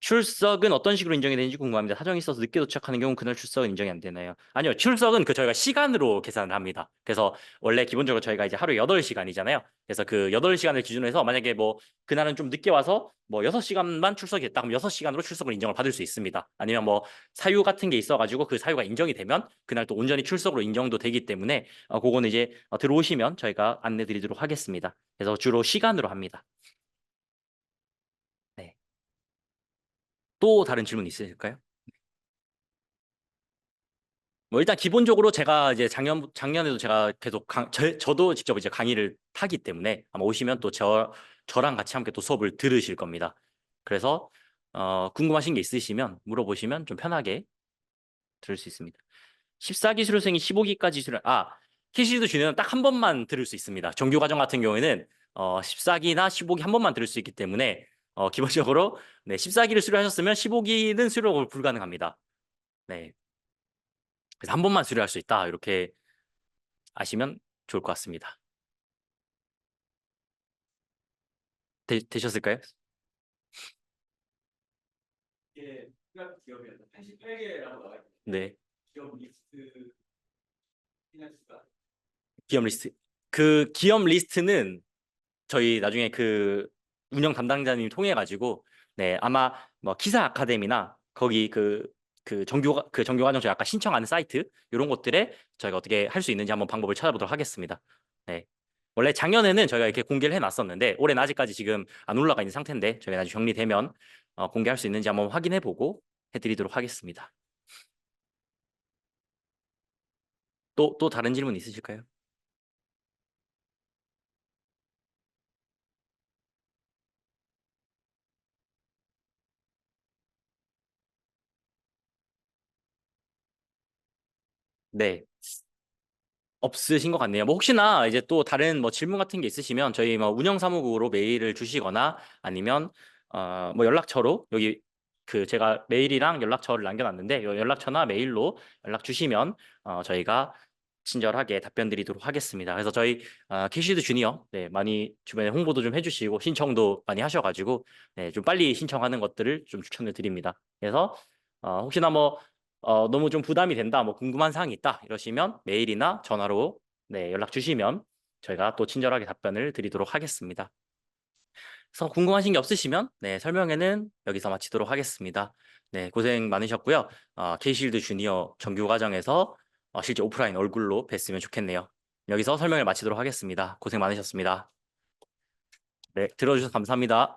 출석은 어떤 식으로 인정이 되는지 궁금합니다. 사정이 있어서 늦게 도착하는 경우 그날 출석은 인정이 안 되나요? 아니요. 출석은 그 저희가 시간으로 계산을 합니다. 그래서 원래 기본적으로 저희가 이제 하루에 8시간이잖아요. 그래서 그 8시간을 기준으로 해서 만약에 뭐 그날은 좀 늦게 와서 뭐 6시간만 출석했다. 그럼 6시간으로 출석을 인정을 받을 수 있습니다. 아니면 뭐 사유 같은 게 있어가지고 그 사유가 인정이 되면 그날 또 온전히 출석으로 인정도 되기 때문에 그거는 이제 들어오시면 저희가 안내 드리도록 하겠습니다. 그래서 주로 시간으로 합니다. 네. 또 다른 질문 있으실까요? 뭐 일단 기본적으로 제가 이제 작년에도 제가 계속 저도 직접 이제 강의를 하기 때문에 아마 오시면 또 저랑 같이 함께 또 수업을 들으실 겁니다. 그래서 궁금하신 게 있으시면 물어보시면 좀 편하게 들을 수 있습니다. 14기 수료생이 15기까지 KC도 준회는 딱 한 번만 들을 수 있습니다. 정규 과정 같은 경우에는 14기나 15기 한 번만 들을 수 있기 때문에 기본적으로 네, 14기를 수료하셨으면 15기는 수료 불가능합니다. 네. 그래서 한 번만 수료할 수 있다. 이렇게 아시면 좋을 것 같습니다. 되셨을까요? 이게 기업에서 88개라고 나와 있는데 네. 기업 리스트 피난수가 기업 리스트. 그 기업 리스트는 저희 나중에 그 운영 담당자님 통해 가지고 네, 아마 뭐 기사 아카데미나 거기 그 정규 과정 저희 아까 신청하는 사이트 이런 것들에 저희가 어떻게 할 수 있는지 한번 방법을 찾아보도록 하겠습니다. 네. 원래 작년에는 저희가 이렇게 공개를 해놨었는데 올해는 아직까지 지금 안 올라가 있는 상태인데 저희가 나중에 정리되면 공개할 수 있는지 한번 확인해 보고 해드리도록 하겠습니다. 또 다른 질문 있으실까요? 네. 없으신 것 같네요. 뭐 혹시나 이제 또 다른 뭐 질문 같은 게 있으시면 저희 뭐 운영사무국으로 메일을 주시거나 아니면 뭐 연락처로 여기 그 제가 메일이랑 연락처를 남겨놨는데 이 연락처나 메일로 연락 주시면 저희가 친절하게 답변 드리도록 하겠습니다. 그래서 저희 캐시드 주니어 네, 많이 주변에 홍보도 좀 해주시고 신청도 많이 하셔가지고 네, 좀 빨리 신청하는 것들을 좀 추천을 드립니다. 그래서 혹시나 뭐 너무 좀 부담이 된다, 뭐 궁금한 사항이 있다 이러시면 메일이나 전화로 네, 연락 주시면 저희가 또 친절하게 답변을 드리도록 하겠습니다. 그래서 궁금하신 게 없으시면 네, 설명회는 여기서 마치도록 하겠습니다. 네, 고생 많으셨고요. K실드 주니어 정규 과정에서 실제 오프라인 얼굴로 뵀으면 좋겠네요. 여기서 설명을 마치도록 하겠습니다. 고생 많으셨습니다. 네, 들어주셔서 감사합니다.